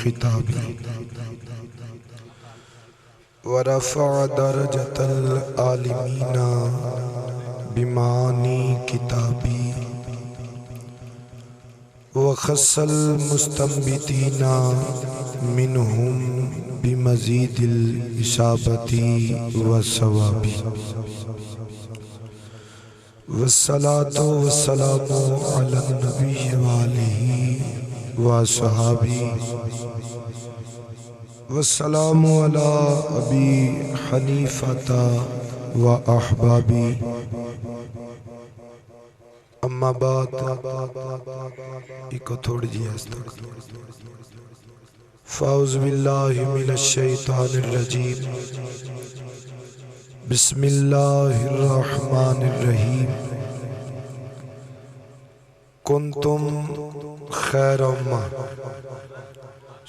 خطابی ورفع درجة العالمين بمعاني كتابي وخص المستنبتين منهم بمزيد الإصابة والصواب والصلاة والسلام على النبي وآله وصحابه والسلام على أبي حنيفة وأحبابي اما بعد ایک تھوڑی جی ہستک فاعوذ باللہ من الشیطان الرجیم بسم اللہ الرحمن الرحیم کنتم خیر امہ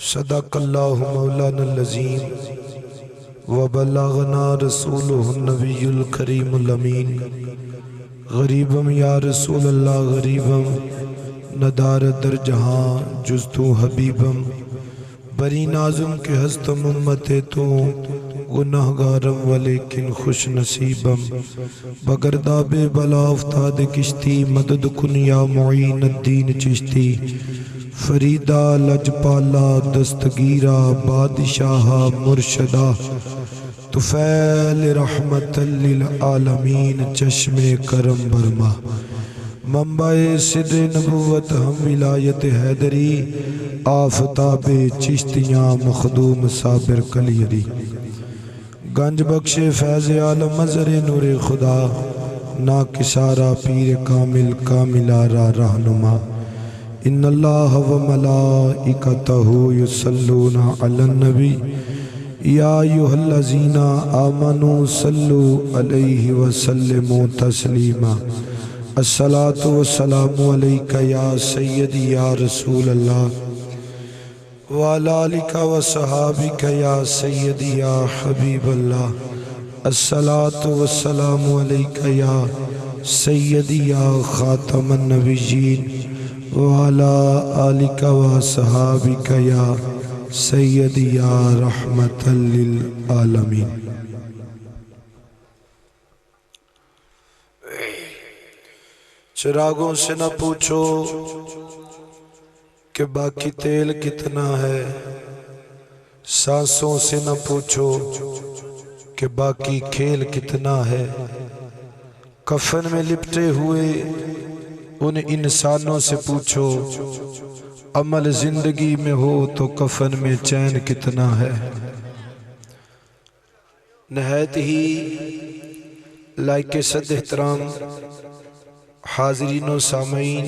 صدق اللہ مولانا العظیم وبلغنا رسولہ النبی الکریم الامین غریبم یا رسول اللہ غریبم ندار در جہاں جز تو حبیبم بری نازم کے ہستم امت تو گناہگارم ولیکن خوش نصیبم بگرداب بلا افتاد کشتی مدد کن یا معین الدین چشتی فریدہ لجپالا دستگیرہ بادشاہا مرشدہ طفیل رحمت للعالمین چشم کرم برما منبع سر نبوت ہم ولایت حیدری آفتاب چشتیاں مخدوم صابر کلیری گنج بخش فیض عالم مظہر نور خدا ناکسارا پیر کامل کاملارا رہنما ان اللہ و ملائکتہ یصلون علی النبی یا ایہا الذین آمنوا صلوا علیہ وسلموا تسلیما الصلاة والسلام علیکہ یا سیدی یا رسول اللہ وعلی آلکہ وصحابکہ یا سیدی یا حبیب اللہ الصلاة والسلام علیکہ یا سیدی یا خاتم النبیین وعلی آلکہ وصحابکہ یا سیدی یا رحمت للعالمین چراغوں سے نہ پوچھو کہ باقی تیل کتنا ہے سانسوں سے نہ پوچھو کہ باقی کھیل کتنا ہے کفن میں لپٹے ہوئے ان انسانوں سے پوچھو عمل زندگی میں ہو تو کفن میں چین کتنا ہے نہایت ہی لائق صد احترام حاضرین و سامعین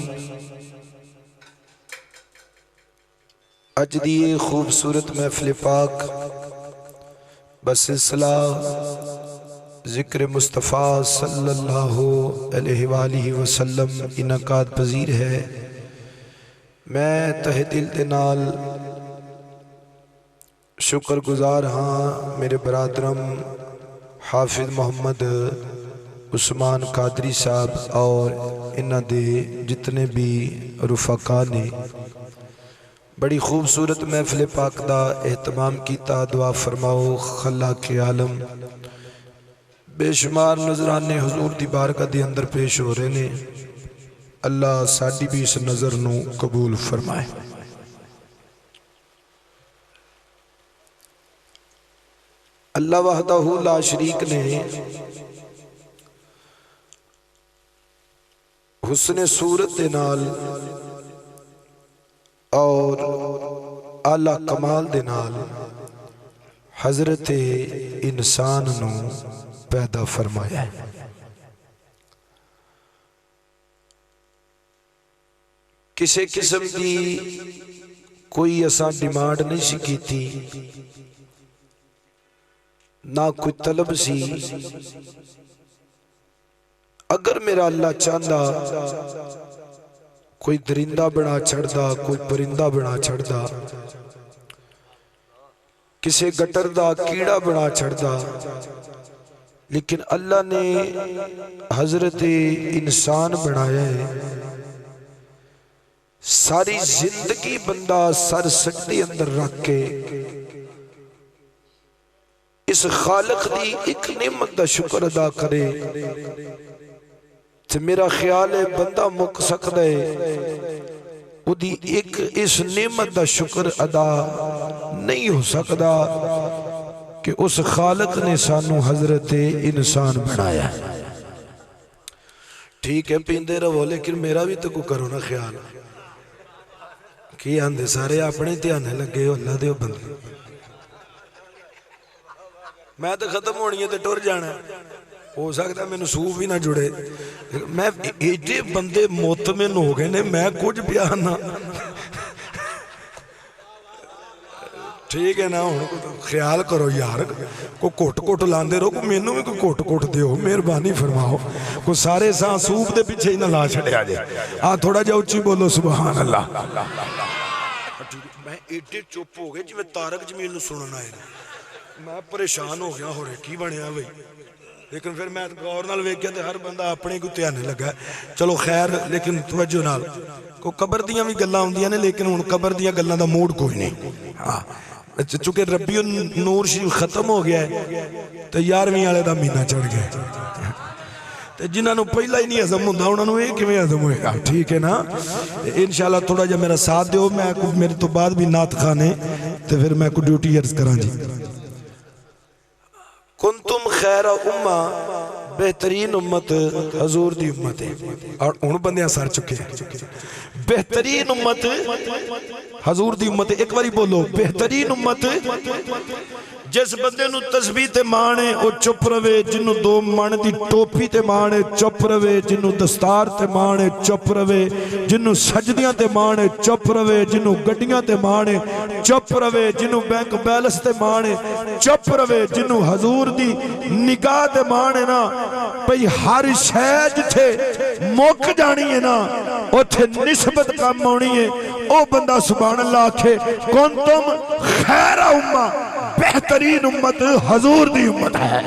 اجدی خوبصورت محفل پاک بسلسلہ ذکر مصطفیٰ صلی اللہ علیہ وآلہ وسلم انعقاد پذیر ہے میں تہ دل دے نال شکر گزار ہاں میرے برادرم حافظ محمد عثمان قادری صاحب اور انہاں دے جتنے بھی رفقا نے بڑی خوبصورت محفل پاک دا اہتمام کیتا دعا فرماؤ خلاق عالم بے شمار نظرانے حضور دی بارگاہ دے اندر پیش ہو رہے نے اللہ ساڈی بھی اس نظر نو قبول فرمائے اللہ وحدہ لا شریک نے حسن صورت دے نال اور اعلیٰ کمال دے نال حضرت انسان نو پیدا فرمایا ہے کسی قسم دی کوئی ایسا ڈیمانڈ نہیں سی کی تھی نہ کوئی طلب سی اگر میرا اللہ چاہتا کوئی درندہ بنا چھڑ دا کوئی پرندہ بنا چھڑ دا کسی گٹر دا کیڑا بنا چھڑ دا لیکن اللہ نے حضرت انسان بنایا ہے ساری زندگی بندہ سر سجدے اندر رکھ کے اس خالق دی ایک نعمت دا شکر ادا کرے تو میرا خیال ہے بندہ مک سکتا ہے وہ دی ایک اس نعمت دا شکر ادا نہیں ہو سکتا کہ اس خالق نے سانو حضرت انسان بنایا ہے۔ ٹھیک ہے پیندے رہو لیکن میرا بھی تو کو کرو نا خیال کہ آندے سارے اپنے دھیانے لگے اللہ دے بندے میں تو ختم ہونی ہے تو ٹر جانا ہو سکتا میں نصوب بھی نہ جڑے میں ایڈے بندے مطمئن ہو گئے نے میں کچھ بیان نہ ٹھیک ہے نا خیال کرو یار کو کوٹ کوٹ لاندے رہو کو مینوں بھی کوئی کوٹ کوٹ دیو مہربانی فرماؤ کو سارے ساں سوپ دے پیچھے ہی نہ لا چھڑے آجے تھوڑا جا اچھی بولو سبحان اللہ میں ایڈے چپ ہو گئے جی میں تارک جمیل نو سننا ہے میں پریشان ہو گیا ہو رہے کی بنیا بھئی لیکن پھر میں غور نال ویکھیا تے ہر بندہ اپنے کو دھیانے لگا ہے چلو خیر لیکن توجہ نال کو قبر دیاں بھی گلاں ہوندیاں نے لیکن ہن قبر دیاں گلاں دا موڈ کوئی نہیں ہاں چونکہ ربیع النور شریف ختم ہو گیا ہے تو 11ویں والے دا مہینہ چڑھ گیا تے جنہاں نو پہلا ہی نہیں ہضم ہوندا انہاں نو یہ کیویں ہضم ہوئے گا ٹھیک ہے نا انشاءاللہ تھوڑا جا میرا ساتھ دیو میں میرے تو بعد بھی نعت خانے تے پھر میں کو ڈیوٹی عرض کراں جی کنتم خیر امہ بہترین امت حضور دی امت ہے اور ان بندیاں سار چکے ہیں بہترین امت حضور دی امت ہے ایک باری بولو بہترین امت جس بندے نو تسبیح تے مانے او چپ روے جنو دو من دی ٹوپی تے مانے چپ روے جنو دستار تے مانے چپ روے جنو سجدیاں تے مانے چپ روے جنو گڈیاں تے مانے چپ روے جنو بینک بیلنس تے مانے چپ روے جنو حضور دی نگاہ تے مانے نا پئی ہر شے جتھے موک جانی ہے نا اوتھے نسبت کم ہونی ہے او بندہ سبحان اللہ آکھے کنتم خیر امہ بہترین امت حضور دی امت ہے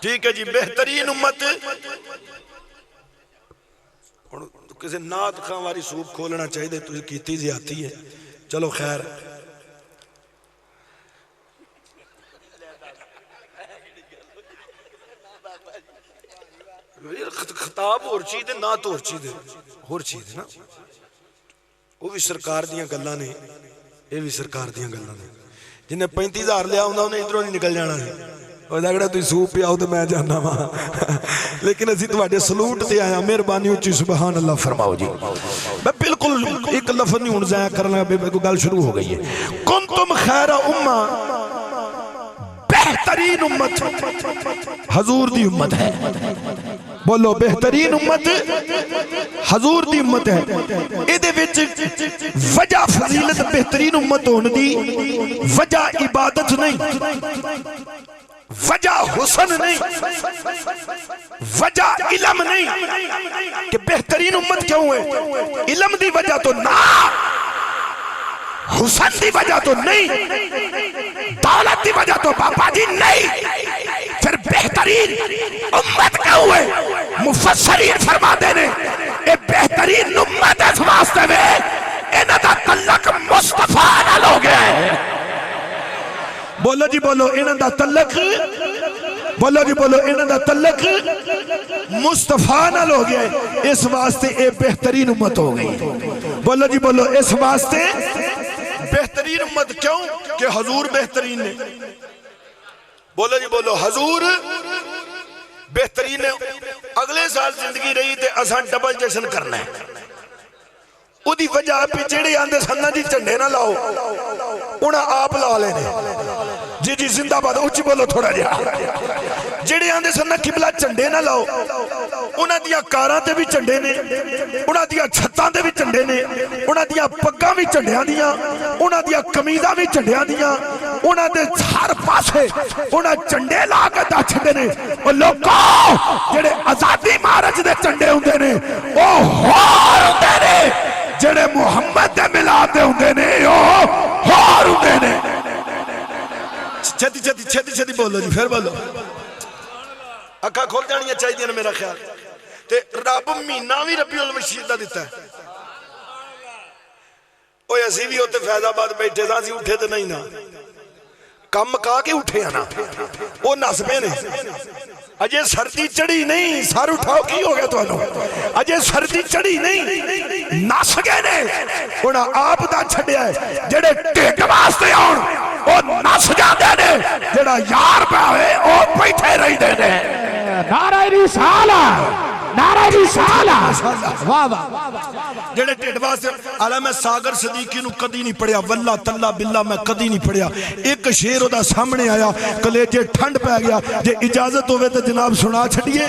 ٹھیک ہے جی بہترین امت کسی نعت خاں واری سوپ کھولنا چاہیے تو کیتی زیادتی ہے چلو خیر خطاب اور چیز ہے نعت اور چیز ہے نا وہ بھی سرکار دیاں گلاں نے یہ بھی سرکار دیاں گلاں نے جنہیں 35,000 لیا ہوں انہیں ادھروں نہیں نکل جانا ہے اور اگر تُو سوپ پیاؤ تو میں جانا وہاں لیکن اسی تمہارے سلوٹ تے آیا مہربانی اچھی سبحان اللہ فرماؤ جی میں بالکل ایک لفظ نہیں ہوں ضائع کرنا کو گل شروع ہو گئی ہے کنتم خیر امہ بہترین امت حضور دی امت ہے بولو بہترین امت حضور دی امت ہے ایدے وچ وجہ فضیلت بہترین امت ہونے دی وجہ عبادت نہیں وجہ حسن نہیں وجہ علم نہیں کہ بہترین امت کیوں ہے علم دی وجہ تو نہ حسن دی وجہ تو نہیں دولت دی وجہ تو بابا جی نہیں پھر بہترین امت کیوں ہے مفسرین فرما دینے اے بہترین امت اس واسطے میں انہاں دا تعلق مصطفیٰ نال ہو گیا ہے بولو جی بولو انہاں دا تعلق بولو جی بولو انہاں دا تعلق مصطفیٰ نال ہو گیا ہے اس واسطے اے بہترین امت ہو گئی بولو جی بولو اس واسطے بہترین امت کیوں کہ حضور بہترین نے بولو جی بولو حضور بہترین ہے اگلے سال زندگی رہی تے اسان ڈبل جشن کرنا ہے او دی وجہ پہ جیڑے آندے سننا جی چنڈے نہ لاؤ انہاں آپ لا لینے جی جی زندہ بات اچھی بولو تھوڑا جا جیڑے آندے سننا قبلہ چنڈے نہ لاؤ انہاں دیا کاراں تے بھی چنڈے نے انہاں دیا چھتاں تے بھی چنڈے نے انہاں دیا پگاں بھی چنڈیاں دیا انہاں دیا کمیزاں بھی چنڈیاں دیا انہاں دے ہر پاسے انہاں چنڈے لا کے دا چھتے نے اور لوگوں جیڑے آزادی مارچ دے چنڈے ہوندے نے او ہور ہوندے نے جڑے محمد دے ملاد دے ہوندے نے او ہور ہوندے نے چھتی بولو جی پھر بولو اکھا کھول جانیاں چاہیے نا میرا خیال تے رب مہینہ بھی ربیع المجید دا دیتا ہے اوے اسی بھی ہوتے فیض آباد بیٹھے تھا، اسی اٹھے تو نہیں نا، کم مکا کے اٹھے آنا، وہ نسبے نے اجے سردی چڑھی نہیں، سر اٹھاؤ کی ہو گیا تو انہوں اجے سردی چڑھی نہیں، نس گئے نے انہاں آپ دا چھڑیا ہے جڑے ٹیک واسطے آن وہ نس جاندے نے، جڑا یار پہ ہوئے وہ بیٹھے رہی دے نے۔ نعرہ رسالہ، نعرہ رسالہ، واہ واہ، جڑے ٹیڈ واسطے عالم میں ساگر صدیقی نو کدی نہیں پڑھیا، واللہ تاللہ باللہ میں کدی نہیں پڑھیا، ایک شیر او دا سامنے آیا، کلیجے ٹھنڈ پہ گیا، جے اجازت ہوئے تو جناب سنا چھڑیے۔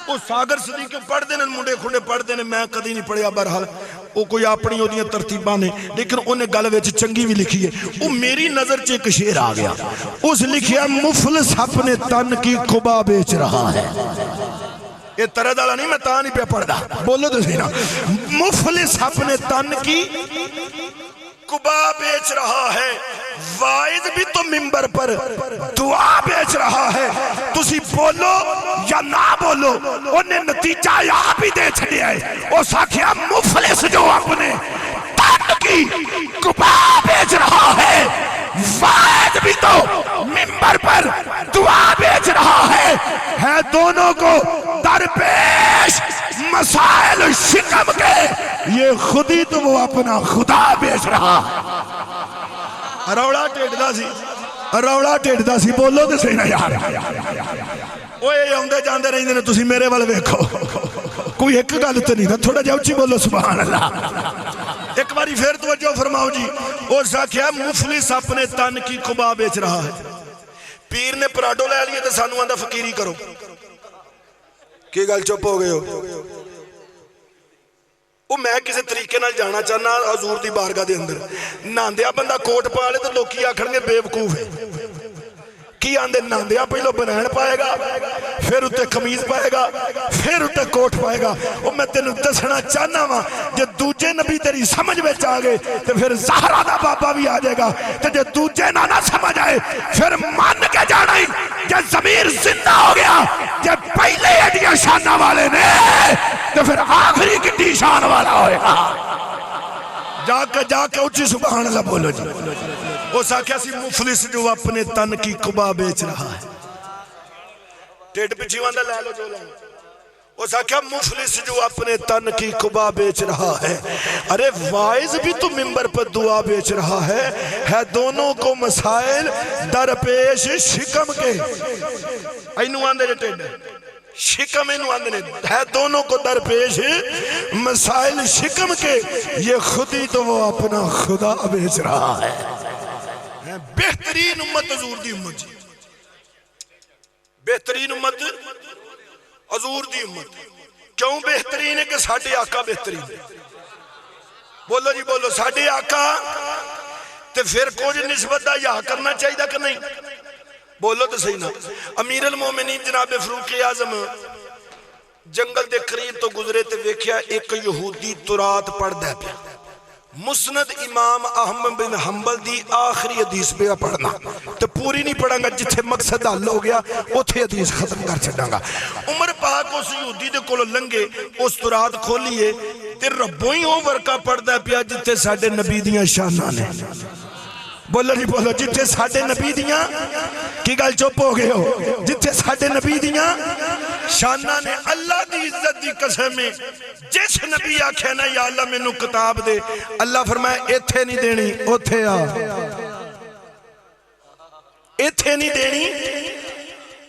وہ ساگر صدیقی پڑھ دینے منڈے کھنڈے پڑھ دینے، میں کدی نہیں پڑھیا، برحال وہ کوئی اپنی ہو دیاں ترتیباں نے، لیکن انہیں گل وچ چنگی بھی لکھی ہے۔ وہ میری نظر چ ایک شیر آ گیا، اس لکھیا مفلس اپنے تن کی قبا بیچ رہا ہے۔ یہ ترد والا نہیں، میں تا نہیں پہ پڑھ دا، بولو تو سینا، مفلس اپنے تن کی قبا بیچ رہا ہے، وائز بھی تو ممبر پر دعا بیچ رہا ہے، تسی بولو یا نہ بولو انہیں نتیجہ یہاں بھی دے چھڑے ہے۔ وہ ساکھیا مفلس جو اپنے تن کی قبا بیچ رہا ہے، وائز بھی تو ممبر پر دعا بیچ رہا ہے دونوں کو درپیش مسائل شکم کے، یہ خودی تو وہ اپنا خدا بیچ رہا ہے۔ روڑا ٹیڑ دا سی، بولو دے سینا یار، اوے ہوندے جاندے رہی دینے، تسی میرے والے ویکھو، کوئی ایک گل تو نہیں تھا، تھوڑا جا اچھی بولو سبحان اللہ۔ ایک باری پھر توجہ فرماؤ جی، اور ساکھیا مفلس اپنے تن کی قبا بیچ رہا ہے۔ پیر نے پراڈو لے لیے تو سانو آندہ فقیری کرو، کی گل چپ ہو گئے ہو؟ وہ میں کسی طریقے نال جانا چاہنا حضور دی بارگاہ دے اندر، ناندیا بندہ کوٹ پا لے تو لوکی آکھن گے بے وقوف ہے، کی آندے ناندیا پہلو بنائن پائے گا، پھر اتے قمیض پائے گا، پھر اتے کوٹ پائے گا۔ وہ میں تینوں دسنا چاہنا وا جے دوجے نبی تیری سمجھ میں چاہ گئے تو پھر زہرہ دا بابا بھی آ جائے گا، تو جے دوجے نہ سمجھ آئے پھر مان کے جانا ہی جے ضمیر زندہ ہو گیا، جے پہلے ایڈیا شانہ والے نے تو پھر آخری کی شان والا ہوئے گا۔ جا کے اچھی سبحان اللہ بولو جی۔ وہ ساکھیا سی مفلس جو اپنے تن کی قبا بیچ رہا ہے، ٹیٹ پچھی واندہ لے لو جو لائیں۔ وہ ساکھیا مفلس جو اپنے تن کی قبا بیچ رہا ہے، ارے وائز بھی تو ممبر پر دعا بیچ رہا ہے دونوں کو مسائل درپیش شکم کے، اینو آندے جو ٹیٹ شکم اینو آندے ہے دونوں کو درپیش مسائل شکم کے، یہ خودی تو وہ اپنا خدا بیچ رہا ہے۔ بہترین امت حضور دی امت جی، بہترین امت حضور دی امت، کیوں بہترین ہے کہ ساڑھے آقا بہترین ہے؟ بولو جی بولو، ساڑھے آقا تے پھر کوئی نسبت دا یا کرنا چاہیے کہ نہیں؟ بولو تو صحیح نا۔ امیر المومنین جناب فاروق اعظم جنگل دے قریب تو گزرے تے ویکھیا ایک یہودی ترات پڑھ دے پیا، مسند امام احمد بن حنبل دی آخری حدیث پہ پڑھنا، تو پوری نہیں پڑھاں گا، جتھے مقصد حل ہو گیا اتھے حدیث ختم کر چھڑاں گا۔ عمر پاک اس یہودی دے کولو لنگے اس ترات کھولیے تے ربوں ہی ہو ورکا پڑھ دے پیا جتھے ساڑھے نبی دیاں شانہ نے، بولو نہیں بولو، جتھے ساڑھے نبی دیاں کی گل چپ ہو گئے ہو، جتھے ساڑھے نبی دیاں شانہ نے، اللہ دی عزت دی قسمیں جس نبی آکھے نا یا اللہ میں نو کتاب دے، اللہ فرمائے ایتھے نہیں دینی اوتھے آ، ایتھے نہیں دینی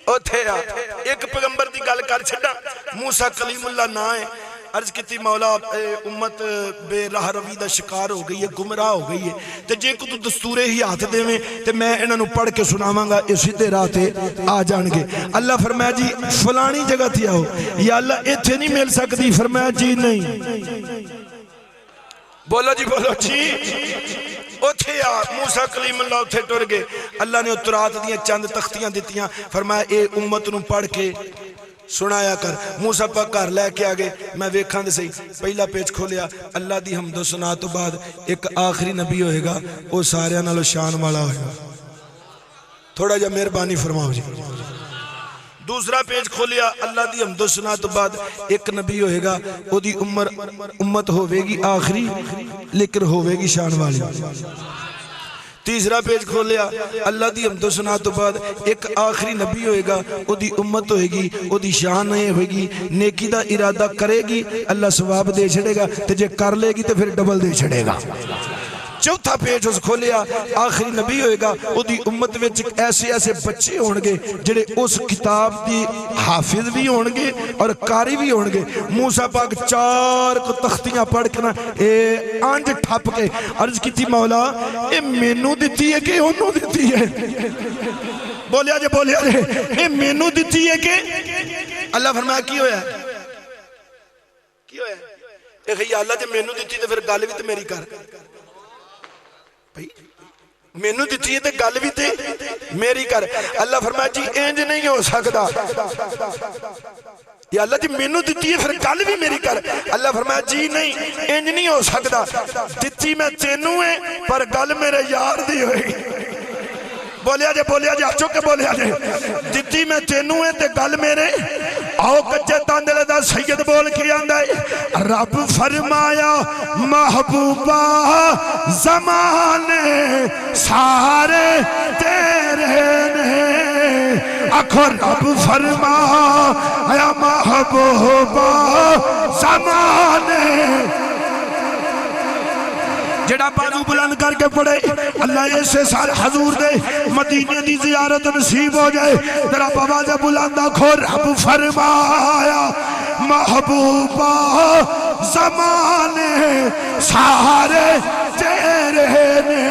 اوتھے آ۔ ایک پیغمبر دی گل کر چھڑا، موسیٰ کلیم اللہ نہ ہے، عرض کیتی مولا امت بے راہ روی دا شکار ہو گئی ہے، گمراہ ہو گئی ہے، تے جے کو تو دستورے ہی ہاتھ دے میں تے میں انہوں پڑھ کے سناواں گا، اسی دے راہ تے آ جان گے۔ اللہ فرمایا جی فلانی جگہ تھی آؤ، یا اللہ ایتھے نہیں مل سکتی، فرمایا جی نہیں، بولو جی بولو جی، اتھے آ۔ موسیٰ کلیم اللہ اتھے ٹر گئے، اللہ نے اترات دیاں چند تختیاں دیتیاں، فرمایا اے امت نو پڑھ کے سنایا کر۔ موسیٰ پاک گھر لے کے آگے، میں ویکھاں دے صحیح پہلا پیج کھولیا، اللہ دی حمد و ثنا تو بعد ایک آخری نبی ہوئے گا، وہ سارے نالو شان والا ہوئے گا۔ تھوڑا جا مہربانی فرماؤ جی، دوسرا پیج کھولیا اللہ دی حمد و ثنا تو بعد ایک نبی ہوئے گا او دی امت ہوئے گی آخری لیکن ہوئے گی شان والی تیسرا پیج کھولیا اللہ دی حمد و ثنا تو بعد ایک آخری نبی ہوئے گا او دی امت ہوئے گی او دی شان ہوئے گی نیکی دا ارادہ کرے گی اللہ ثواب دے چھڑے گا تے جے کر لے گی تے پھر ڈبل دے چھڑے گا چوتھا پیج اس کھولیا آخری نبی ہوئے گا او دی امت میں ایسے ایسے بچے ہونگے جڑے اس کتاب دی حافظ بھی ہونگے اور کاری بھی ہونگے موسیٰ پاک 4 کو تختیاں پڑھ کے نا آنج ٹھپ کے عرض کی تھی مولا اے مینو دیتی ہے کہ انہوں دیتی ہے بولیا جے اے مینو دیتی ہے کہ اللہ فرمایا کی ہویا ہے کی ہویا ہے اے خیال اللہ جے مینو دیتی ہے تو پھر گال بھی تو میری کر مینو دیتی ہے تے گل بھی تے میری کر اللہ فرمایا جی انج نہیں ہو سکتا یا اللہ جی مینو دیتی ہے پھر گل بھی میری کر اللہ فرمایا جی نہیں انج نہیں ہو سکتا دیتی میں تینوں ہے پر گل میرے یار دی ہوئی بولیا جے چکے بولیا جے دیتی میں تینوں ہے تے گل میرے آؤ کچھے تاندلے دا سید بول کے آندھا ہے رب فرمایا محبوبہ زمانے سارے تیرے نے آخو رب فرمایا محبوبہ زمانے جڑا بازو بلند کر کے پڑے اللہ ایسے سارے حضور دے مدینے دی زیارت نصیب ہو جائے تیرا بابا بلندہ کھو رب فرمایا محبوبہ زمانے سارے تیرے نے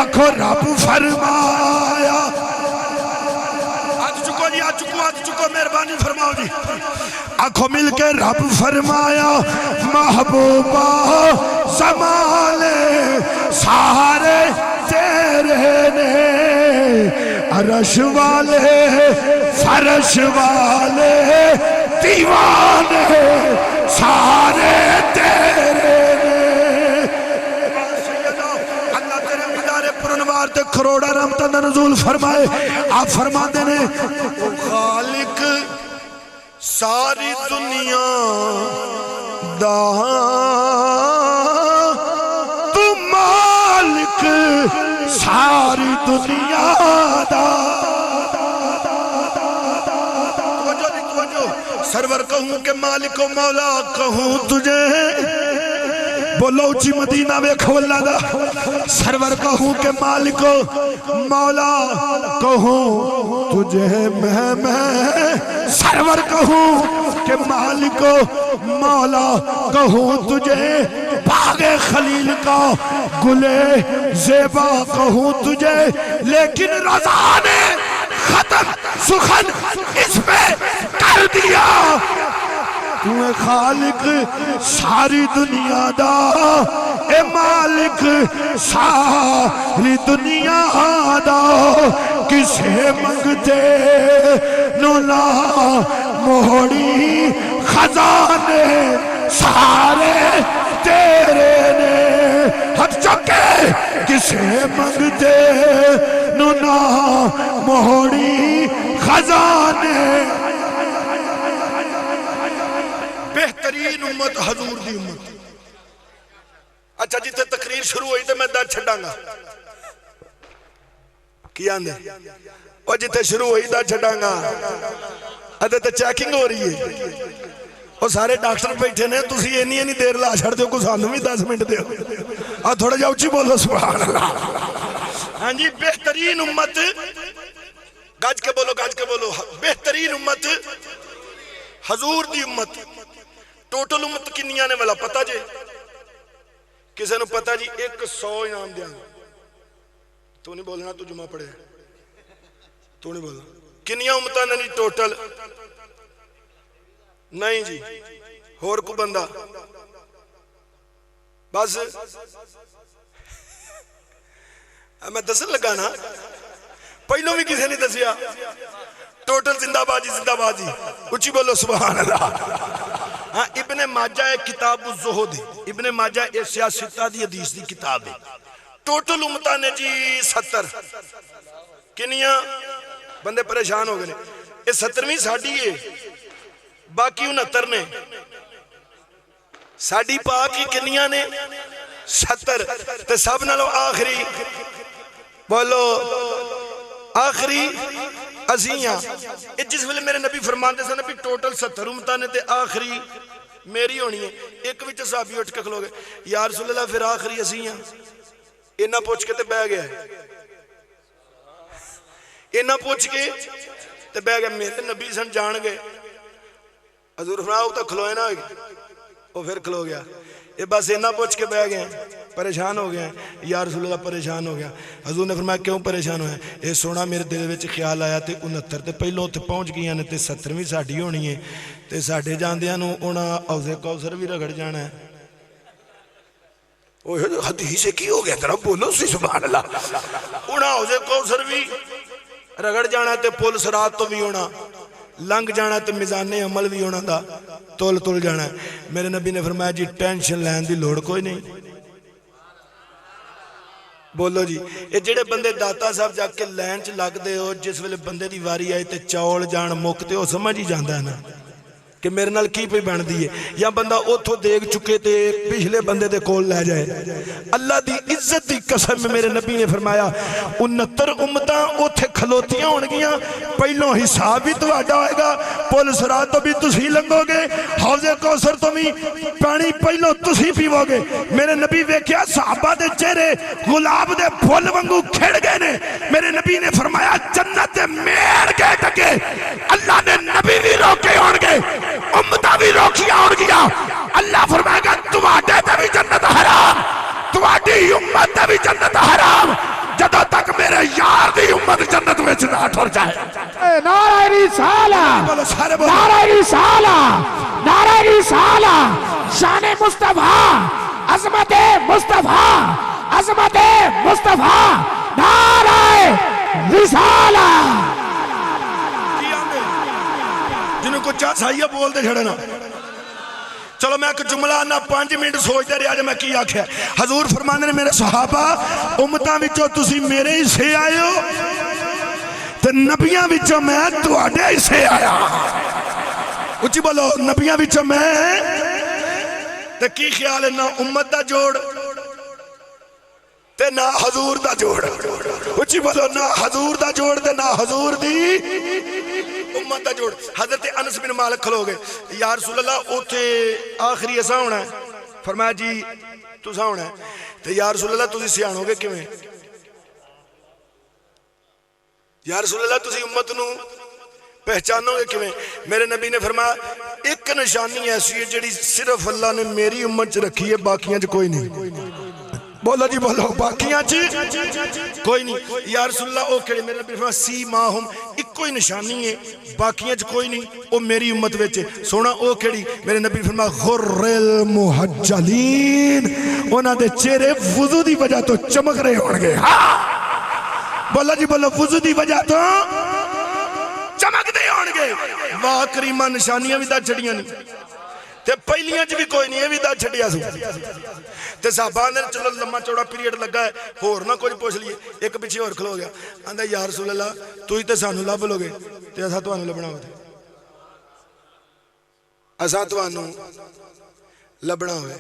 آخو رب فرمایا آج چکو مہربانی فرماؤ جی آنکھوں مل کے رب فرمایا محبوبہ زمانے سارے تیرے نے عرش والے فرش والے دیوانے سارے تیرے نے اللہ تیرے مدارے پرنوار تے کروڑا رحمتہ نزول فرمائے آپ فرما دینے خالق ساری دنیا دا تو مالک ساری دنیا دا سرور کہوں کہ مالک و مولا کہوں تجھے بولو اچھی مدینہ ویکھو اللہ دا سرور کہوں کہ مالک و مولا کہوں تجھے میں سرور کہوں کہ مالک و مولا کہوں تجھے باغ خلیل کا گلے زیبا کہوں تجھے لیکن رضا نے ختم سخن اس پہ کر دیا تو اے خالق ساری دنیا دا اے مالک ساری دنیا دا کسے منگتے نولا موڑی خزانے سارے تیرے نے ہاتھ چکے کسے منگتے نولا موڑی خزانے بہترین امت حضور دی امت اچھا جیتے تقریر شروع ہوئی تو میں در چھڑاں گا کیا نے اور جیتے شروع ہوئی در چھڑاں گا ادھے تو چیکنگ ہو رہی ہے اور سارے ڈاکٹر بیٹھے نے تسی یہ نہیں دیر لا چھڑ دیو کو سانو بھی 10 منٹ دیو اور تھوڑا جاؤ چی بولو سبحان اللہ ہاں جی بہترین امت گاج کے بولو بہترین امت حضور دی امت ٹوٹل امت کنیاں نے والا پتا جے کسے نو پتا جی 100 انعام دیا تو نہیں بولنا تو جمعہ پڑھے تو نہیں بولنا کنیاں امتہ نہیں ٹوٹل نہیں جی اور کو بندہ بس میں دسن لگا نا پہلوں بھی کسے نہیں دسیا ٹوٹل زندہ بازی اچھی بولو سبحان اللہ ہاں ابن ماجہ کتاب الزہد ابن ماجہ سیاستہ دی حدیث دی کتاب ہے ٹوٹل امتہ نے جی 70 کنیاں بندے پریشان ہو گئے یہ 70ویں ساڈی ہے باقی 69 نے ساڈی پاک ہی کنیاں نے 70 تے سب نالوں آخری بولو آخری ازیاں جس ویلے میرے نبی فرماندے سن بھی ٹوٹل 70 امتاں نے تے آخری میری ہونی ہے ایک وچ صحابی اٹھ کے کھلو گئے یا رسول اللہ پھر آخری ازیاں اینا پوچھ کے تے بہ گیا اینا پوچھ کے تے بہ گیا میرے نبی سن جان گئے حضور فرمایا تو کھلوئے نہ ہوگی وہ پھر کھلو گیا یہ بس اینا پوچھ کے بہ گئے پریشان ہو گیا یا رسول اللہ پریشان ہو گیا حضور نے فرمایا کیوں پریشان ہویا یہ سونا میرے دل وچ خیال آیا تے 69 تے پہلوں تے پہنچ گیا نے تے 70ویں ساڈی ہونی ہے تے ساڈے جاندیاں نو انہاں حوض کوثر بھی رگڑ جانا ہے اوہ حدیث کی ہو گیا ذرا بولو سی سبحان اللہ انہاں حوض کوثر بھی رگڑ جانا تے پل صراط تو بھی ہونا لنگ جانا تے میزان عمل بھی ہونا دا تول جانا ہے میرے نبی نے فرمایا جی ٹینشن لین دی لوڑ کوئی نہیں بولو جی یہ جڑے بندے داتا صاحب جا کے لین چ لگ دے ہو جس ویلے بندے دی واری آئے تے چاول جان مکتے ہو سمجھ ہی جاندا ہے نا کہ میرے نال کی پہ بن دی ہے یا بندہ اوتھو دیکھ چکے تے پچھلے بندے دے کول لے جائے اللہ دی عزت دی قسم میں میرے نبی نے فرمایا 69 امتاں اوتھے کھلوتیاں ہون گیاں پہلوں حساب بھی تہاڈا ہوئے گا پل صراط تو بھی تسی لنگو گے حوض کوثر تو بھی پانی پہلوں تسی پیو گے میرے نبی ویکھیا صحابہ دے چہرے گلاب دے پھول وانگو کھڑ گئے نے میرے نبی نے فرمایا جنت دے مین کے ٹکے اللہ نے نبی بھی روکے ہون گے امتہ بھی روکیا اور گیا اللہ فرمائے گا تمہاڈے تے بھی جنت حرام تمہاڈی امت تے بھی جنت حرام جدو تک میرے یار دی امت جنت وچ نہ ٹر جائے نعرہ رسالہ نعرہ رسالہ نعرہ رسالہ شان مصطفیٰ عظمت مصطفیٰ عظمت مصطفیٰ نعرہ رسالہ جنہوں کو چاہ سائیہ بول دے چھڑنا چلو میں ایک جملہ نہ 5 منٹ سوچ دے رہا جب میں کی آکھیا حضور فرمانے نے میرے صحابہ امتاں وچوں تسی میرے حصے آئے ہو تے نبیاں وچوں میں تواڈے حصے آیا اچھی بولو نبیاں وچوں میں تے کی خیال ہے نہ امت دا جوڑ تے نہ حضور دا جوڑ اچھی بولو نہ حضور دا جوڑ تے نہ حضور دی امت دا جوڑ حضرت انس بن مالک کھلو گئے یا رسول اللہ اوتھے آخری ایسا ہونا ہے فرمایا جی تسا ہونا ہے تو یا رسول اللہ تسی سیان ہوگے کیوں ہیں یا رسول اللہ تسی امت نو پہچانو گے کیوں ہیں میرے نبی نے فرمایا ایک نشانی ایسی ہے جڑی صرف اللہ نے میری امت چ رکھی ہے باقیاں چ کوئی نہیں بولو جی بولو باقیاں چی کوئی نہیں یا رسول اللہ او کہڑے میرے نبی فرمایا سی ماہم ایک کوئی نشانی ہے باقیاں چ کوئی نہیں او میری امت وچ سونا او کہڑی میرے نبی فرمایا غر المحجلین انہاں دے چہرے وضو دی وجہ تو چمک رہے ہون گے بولو جی بولو وضو دی وجہ تو چمک دے ہون گے واہ کریمہ نشانیاں بھی دا چھڑیاں نہیں تے پہلیاں چ بھی کوئی نہیں ہے بھی دا چھڑیا سو تے صحابہ نے چلو لمحہ چوڑا پیریڈ لگا ہے ہور نہ کچھ پوچھ لیے ایک پیچھے اور کھلو گیا آندا یا رسول اللہ تو ہی تے سانو لب لوگے تے اساں تانوں لبنا ہوئے اساں تانوں لبنا ہوئے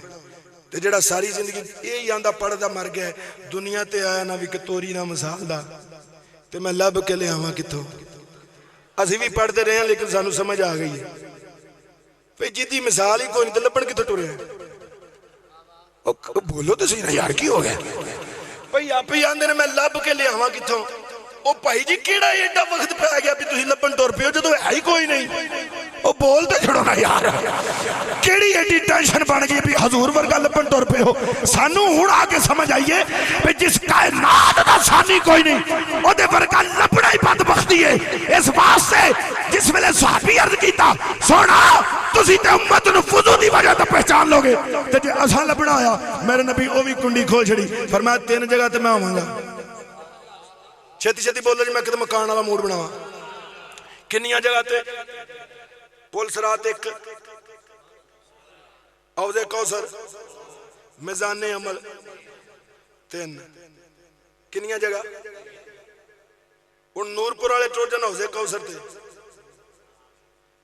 تے جڑا ساری زندگی یہ آندا پڑھدا مر گیا دنیا تے آیا نہ بھی کہ توری نہ مثال دا تے میں لب کے لے آواں کتھوں اسی بھی پڑھتے رہے ہیں لیکن سانو سمجھ آ گئی ہے پہ جیدی مثال ہی کوئی نہیں تے لبن کتھوں ٹرے ہیں بولو تو سی نا یار کی ہو گیا بھئی آپ ہی آندے نے میں لب کے لے آواں کتھوں او بھائی جی کیڑا ایڈا وقت پہ آ گیا بھی تسی لبن ٹر پہ ہو جو تو ہے ہی کوئی نہیں او بولتے چھڑو نا یار کیڑی ایڈی ٹینشن بن گئی بھی حضور ورگا لبن ٹر پہ ہو سانو ہون آگے سمجھ آئیے بھی جس کائنات دا ثانی کوئی نہیں او دے ورگا لبنا ہی بد بختی ہے اس واسطے جس ویلے صحابی عرض کیتا سونا تسی تے امت نو فضو دی وجہ تے پہچان لوگے تے جے اساں لبنا آیا میرے نبی او بھی کنڈی کھول چھڑی فرمایا 3 جگہ تے میں آواں گا چھتی چھتی بولو جی میں کدھے مکان والا موڈ بناواں کنیاں جگہ تے پل صراط ایک حوض کوثر میزان عمل 3 کنیاں جگہ ان نورپور والے ٹروجن حوض کوثر تے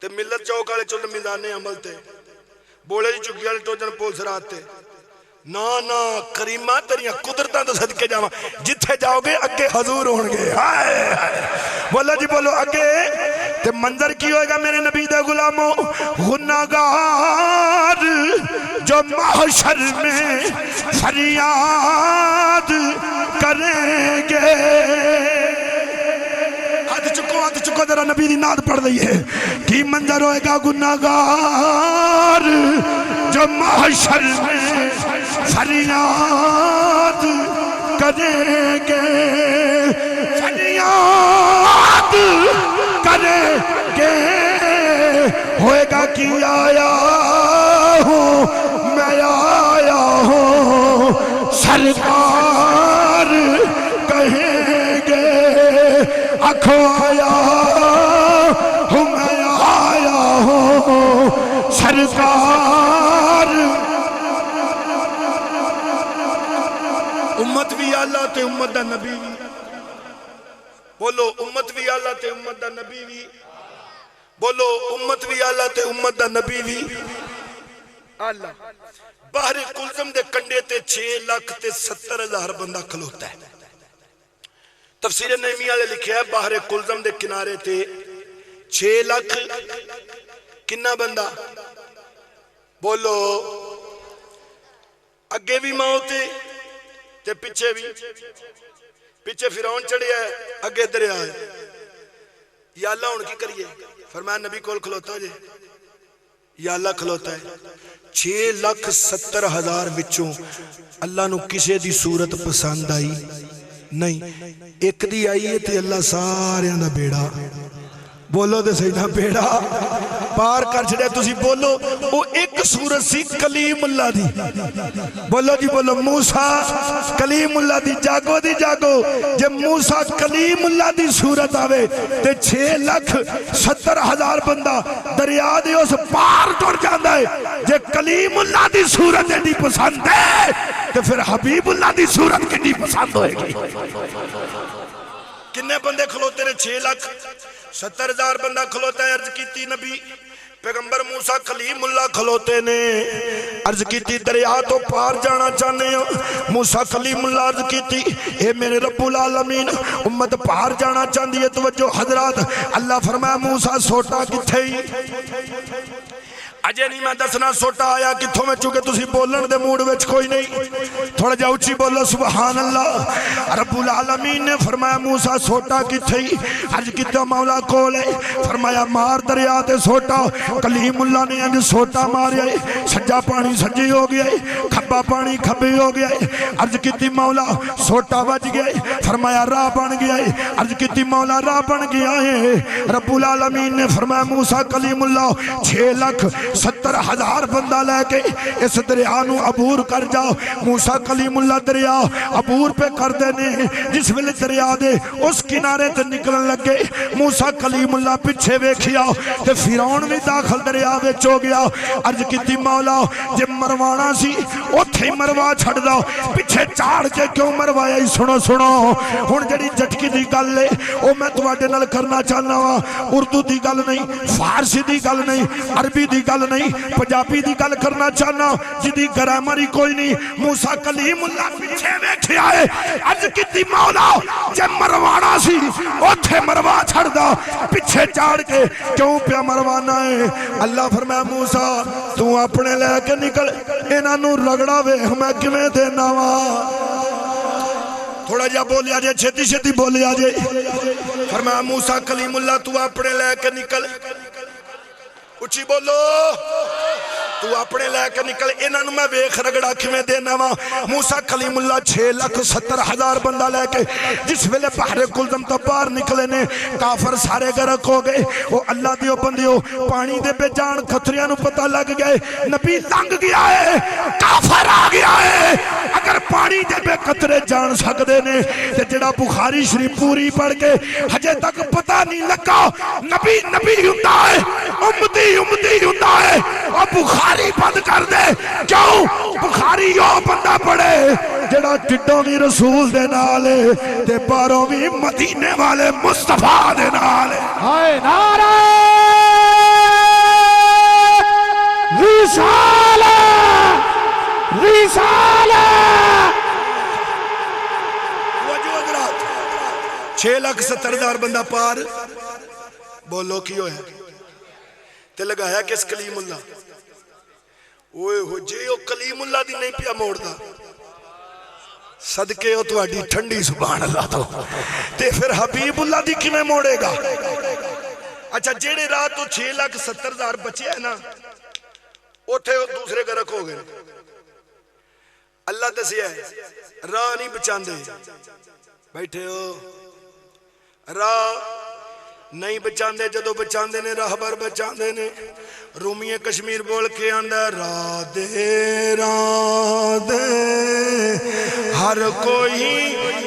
تے ملت چوک والے چل میدان عمل تے بولے جی چکی والے ٹوجن پولیس رات تے نا نا کریمہ تیریاں قدرتاں تو صدقے جاواں جتھے جاؤ گے اگے حضور ہون گے ہائے ہائے بولو جی بولو اگے تے منظر کی ہوئے گا میرے نبی دے غلاموں گناہگار جو محشر میں فریاد کریں گے ہاتھ چکو ذرا نبی دی نعت پڑھ رہی ہے کی منظر ہوئے گا گناہگار جو محشر میں فریاد کریں گے فریاد کریں گے ہوئے گا کہ آیا ہوں میں آیا ہوں سرکار کہیں گے آنکھوں آیا ہوں میں آیا ہوں سرکار امت بھی اللہ تے امت دا نبی بھی بولو امت بھی اللہ تے امت دا نبی بھی بولو امت بھی اللہ تے امت دا نبی بھی اللہ باہر کلزم دے کنڈے تے 6,70,000 بندہ کھلوتا ہے تفسیر نعیمی والے لکھیا ہے باہر کلزم دے کنارے تے 6 لاکھ کنا بندہ بولو اگے بھی موت تے پیچھے بھی پیچھے فرعون چڑھیا ہے اگے دریا ہے یا اللہ ان کی کریے فرمایا نبی کول کھلوتا جے یا اللہ کھلوتا ہے 6,70,000 بچوں اللہ نو کسے دی صورت پسند آئی نہیں ایک دی آئی ہے تے اللہ سارے اندہ بیڑا بولو دے سیدہ بیڑا پار کر چھڑے تسی بولو وہ ایک صورت سی کلیم اللہ دی بولو جی بولو موسیٰ کلیم اللہ دی جاگو جب موسیٰ کلیم اللہ دی صورت آوے تے 6,70,000 بندہ دریا دے اس پار ٹوڑ جاندہ ہے جے کلیم اللہ دی صورت دی پسند ہے تو پھر حبیب اللہ دی صورت کی دی پسند ہوئے گی کنے بندے کھلوتے نے 6,70,000 بندہ کھلوتا ہے عرض کیتی نبی پیغمبر موسیٰ کلیم اللہ کھلوتے نے عرض کیتی دریا تو پار جانا چاہنے ہیں موسیٰ کلیم اللہ عرض کیتی اے میرے رب العالمین امت پار جانا چاہندی ہے توجہ حضرات اللہ فرمایا موسیٰ سوٹا کتھے ہی اجے نہیں میں دسنا سوٹا آیا کتھوں میں چونکہ تسی بولن دے موڑ وچ کوئی نہیں تھوڑا جا اچھی بولو سبحان اللہ رب العالمین نے فرمایا موسیٰ سوٹا کتھے ہی عرض کتھا مولا کولے فرمایا مار دریا تے سوٹا کلیم اللہ نے انج سوٹا ماریا سجا پانی سجی ہو گیا کھبا پانی کھبی ہو گیا عرض کتھی مولا سوٹا بج گیا فرمایا راہ بن گیا عرض کتھی مولا راہ بن گیا ہے رب العالمین نے فرمایا موسیٰ کلیم اللہ 6,70,000 بندہ لے کے اس دریا نو عبور کر جاؤ موسیٰ کلیم اللہ دریا عبور پہ کر دینے جس ویلے دریا دے اس کنارے تے نکلن لگے موسیٰ کلیم اللہ پیچھے ویکھیا تے فرعون بھی داخل دریا وچ ہو گیا عرض کیتی مولا جے مروانا سی اوتھے مروا چھڑ دا پیچھے چاڑ کے کیوں مروایا ہی سنو ہن جڑی جھٹکی دی گل ہے او میں تواڈے نال کرنا چاہنا وا اردو دی گل نہیں فارسی دی گل نہیں عربی دی گل نہیں پنجابی دی گل کرنا چاہنا جدی گرامر ہی کوئی نہیں موسیٰ کلیم اللہ پیچھے بیٹھے آئے عرض کیتی مولا جے مروانا سی اوتھے مروا چھڑ دا پیچھے چاڑ کے کیوں پیا مروانا ہے اللہ فرمایا موسیٰ تو اپنے لے کے نکل انہاں نو رگڑا ویکھ میں کیویں دینا وا تھوڑا جا بولیا جے چھتی بولیا جے فرمایا موسیٰ کلیم اللہ تو اپنے لے کے نکل اچھی بولو تو اپنے لے کے نکل انہاں نو میں ویکھ رگڑا کیویں دینا وا موسیٰ کلیم اللہ 6,70,000 بندہ لے کے جس ویلے بحر کلزم تو باہر نکلے نے کافر سارے گرک ہو گئے او اللہ دیو بندیو پانی دے بے جان خطریاں نو پتہ لگ گئے نبی لنگ گیا ہے کافر آ گیا ہے اگر پانی دے بے قطرے جان سکدے نے تے جڑا بخاری شریف پوری پڑھ کے ہجے تک پتہ نہیں لگا نبی ہوندا ہے امتی ہوندا ہے اور بخاری بند کر دے کیوں بخاری یوں بندہ پڑھے جڑا ٹڈوں بھی رسول دے نالے تے پاروں بھی مدینے والے مصطفیٰ دے نالے ہائے نعرہ رسالہ رسالہ 6,70,000 بندہ پار بولو کی ہوئے تے لگایا کس کلیم اللہ اوے ہو جے او کلیم اللہ دی نہیں پیا موڑ دا صدقے ہو تو آڈی ٹھنڈی سبحان اللہ تو تے پھر حبیب اللہ دی کی میں موڑے گا اچھا جیڑے رات تو 6,70,000 بچے ہیں نا اٹھے ہو دوسرے کا رکھو گے اللہ دسیا ہے راہ نہیں بچان دے بیٹھے ہو راہ نہیں بچان دے جدو بچان دے نے راہ بر بچان دے نے رومی کشمیر بول کے آندہ راہ دے ہر کوئی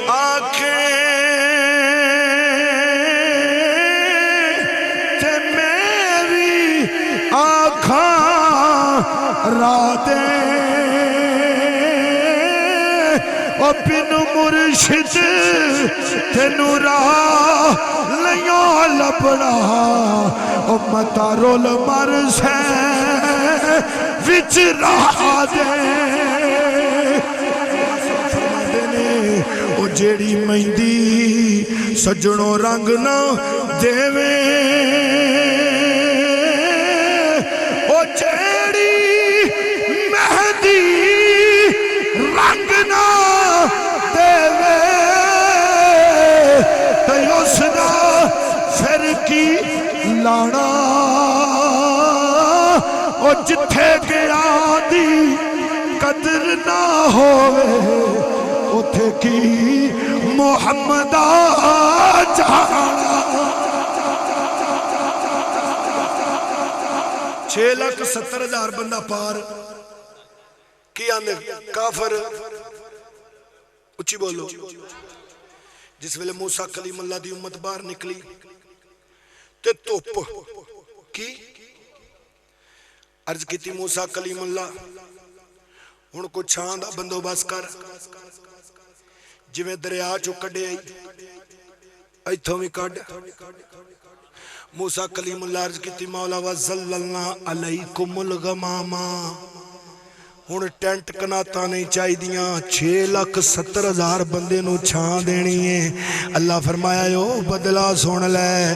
آنکھیں تے میری آنکھاں راہ دے او بن مرشد تینو راہ لیوں لبڑا او متا رول مرسے وچ راہ دے او جیڑی مہندی سجنوں رنگ نہ دیوے او جیڑی مہندی رنگ نہ دیوے تے اس دا پھر کی لانا او جتھے گیا دی قدر نہ ہوئے اتھے کی محمد جانا 6,70,000 بندہ پار کی آندے کافر اچھی بولو جس ویلے موسیٰ کلیم اللہ دی امت باہر نکلی تے توپ کی عرض کی تھی موسیٰ کلیم اللہ ان کو چھان دا بندوبست کر جویں دریا چو کڈے ایتھوں بھی کڈ موسیٰ کلیم اللہ عرض کی تھی مولا وَزَلَّلْنَا عَلَيْكُمُ الْغَمَامَا ہن ٹینٹ کناتا نہیں چاہی دیاں 6,70,000 بندے نو چھان دینی ہے اللہ فرمایا یو بدلا سن لے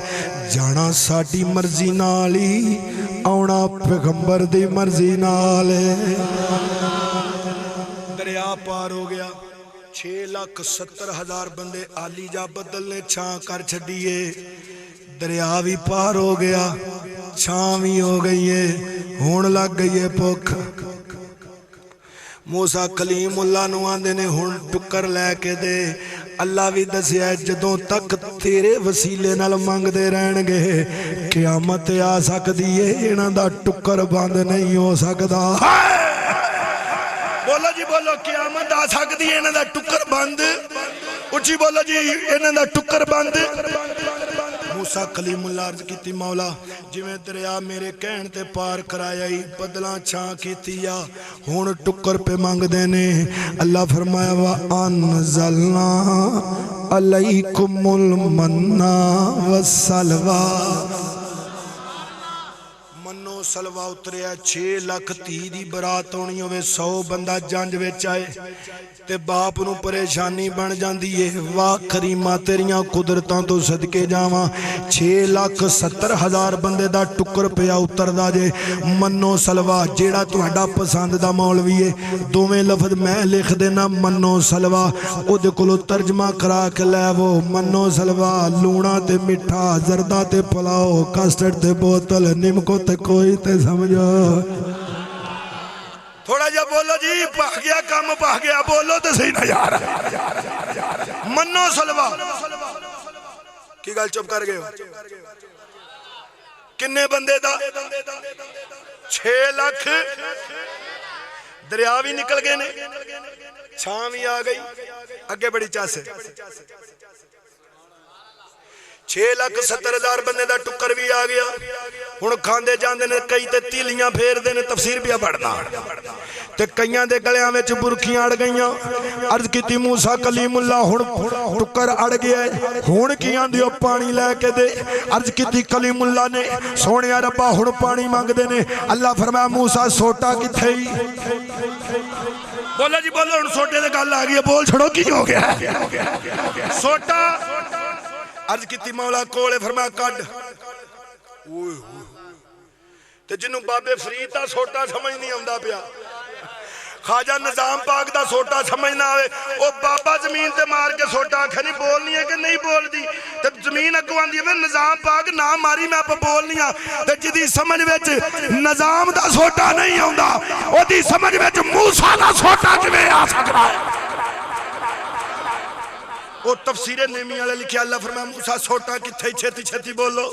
جانا ساڑی مرضی نالی آونا پیغمبر دی مرضی نالے دریا پار ہو گیا 6,70,000 بندے آلی جا بدل نے چھان کر چھڑیے دریا بھی پار ہو گیا چھان بھی ہو گئی ہے ہون لگ گئی ہے پوکھ موسیٰ کلیم اللہ نواندے نے ہون ٹکر لے کے دے اللہ بھی دسیا ہے جدوں تک تیرے وسیلے نال مانگ دے رہن گے قیامت آ سکدی ہے انہاں دا ٹکر بند نہیں ہو سکدا بولو جی بولو قیامت آ سکدی ہے انہاں دا ٹکر بند اچھی بولو جی انہاں دا ٹکر بند موسیٰ کلیم اللہ عرض کی تھی مولا جویں دریا میرے کہن تے پار کرایا ہی بدلاں چھان کی تیا ہون ٹکر پہ مانگ دینے اللہ فرمایا وَأَنزَلْنَا عَلَيْكُمُ الْمَنَّا وَالسَّلْوَىٰ منو سلوہ اتریا 6,30,000 دی برات ہونی ہوئے 100 بندہ جانج ویچ آئے تے باپ نو پریشانی بن جاندی ہے واہ کریمہ تیریاں قدرتاں تو صدقے جاواں 6,70,000 بندے دا ٹکر پیا اتر دا جے منو سلوہ جیڑا تو ہڈا پسند دا مولوی ہے دوویں لفظ میں لکھ دینا منو سلوہ او دے کلو ترجمہ کرا کے لے وہ منو سلوہ لونا تے مٹھا زردہ تے پلاؤ کسٹر تے بوتل نمکو تے کوئی تے سمجھو تھوڑا جا بولو جی پاہ گیا کام پاہ گیا بولو تو صحیح نہ یار منو سلوہ کی گل چپ کر گئے ہو کنے بندے دا 6 لاکھ دریا بھی نکل گئے نے چھان بھی آ گئی اگے بڑی چاس ہے 6,70,000 بندے دا ٹکر بھی آ گیا ہن کھاندے جاندے نے کئی تے تیلیاں پھیردے نے تفسیر پیا پڑھنا تے کئیاں دے گلیاں وچ برکیاں اڑ گئیاں عرض کیتی موسیٰ کلیم اللہ ہن ٹکر اڑ گیا ہن کی آندیو پانی لے کے دے عرض کیتی کلیم اللہ نے سونیا ربا ہن پانی مانگ دے نے اللہ فرمایا موسیٰ سوٹا کتھے بولا جی بولو ہن سوٹے دے گل آ گئی بول چھڑو کی ہو گیا سوٹا عرض کیتی مولا کولے فرمایا کڈ تے جنوں بابے فرید دا سوٹا سمجھ نہیں آندا پیا خواجہ نظام پاک دا سوٹا سمجھ نہ آوے او بابا زمین تے مار کے سوٹا آکھے نہیں بولنی ہے کہ نہیں بول دی تے زمین اگوں آندی ہے نظام پاک نہ ماری میں آپ بولنی ہاں تے جدی سمجھ وچ نظام دا سوٹا نہیں آندا او دی سمجھ وچ موسیٰ دا سوٹا کیویں آ سکدا ہے او تفسیر نیمی والے لکھیا اللہ فرمایا موسیٰ سوٹا کتھے چھتی چھتی بولو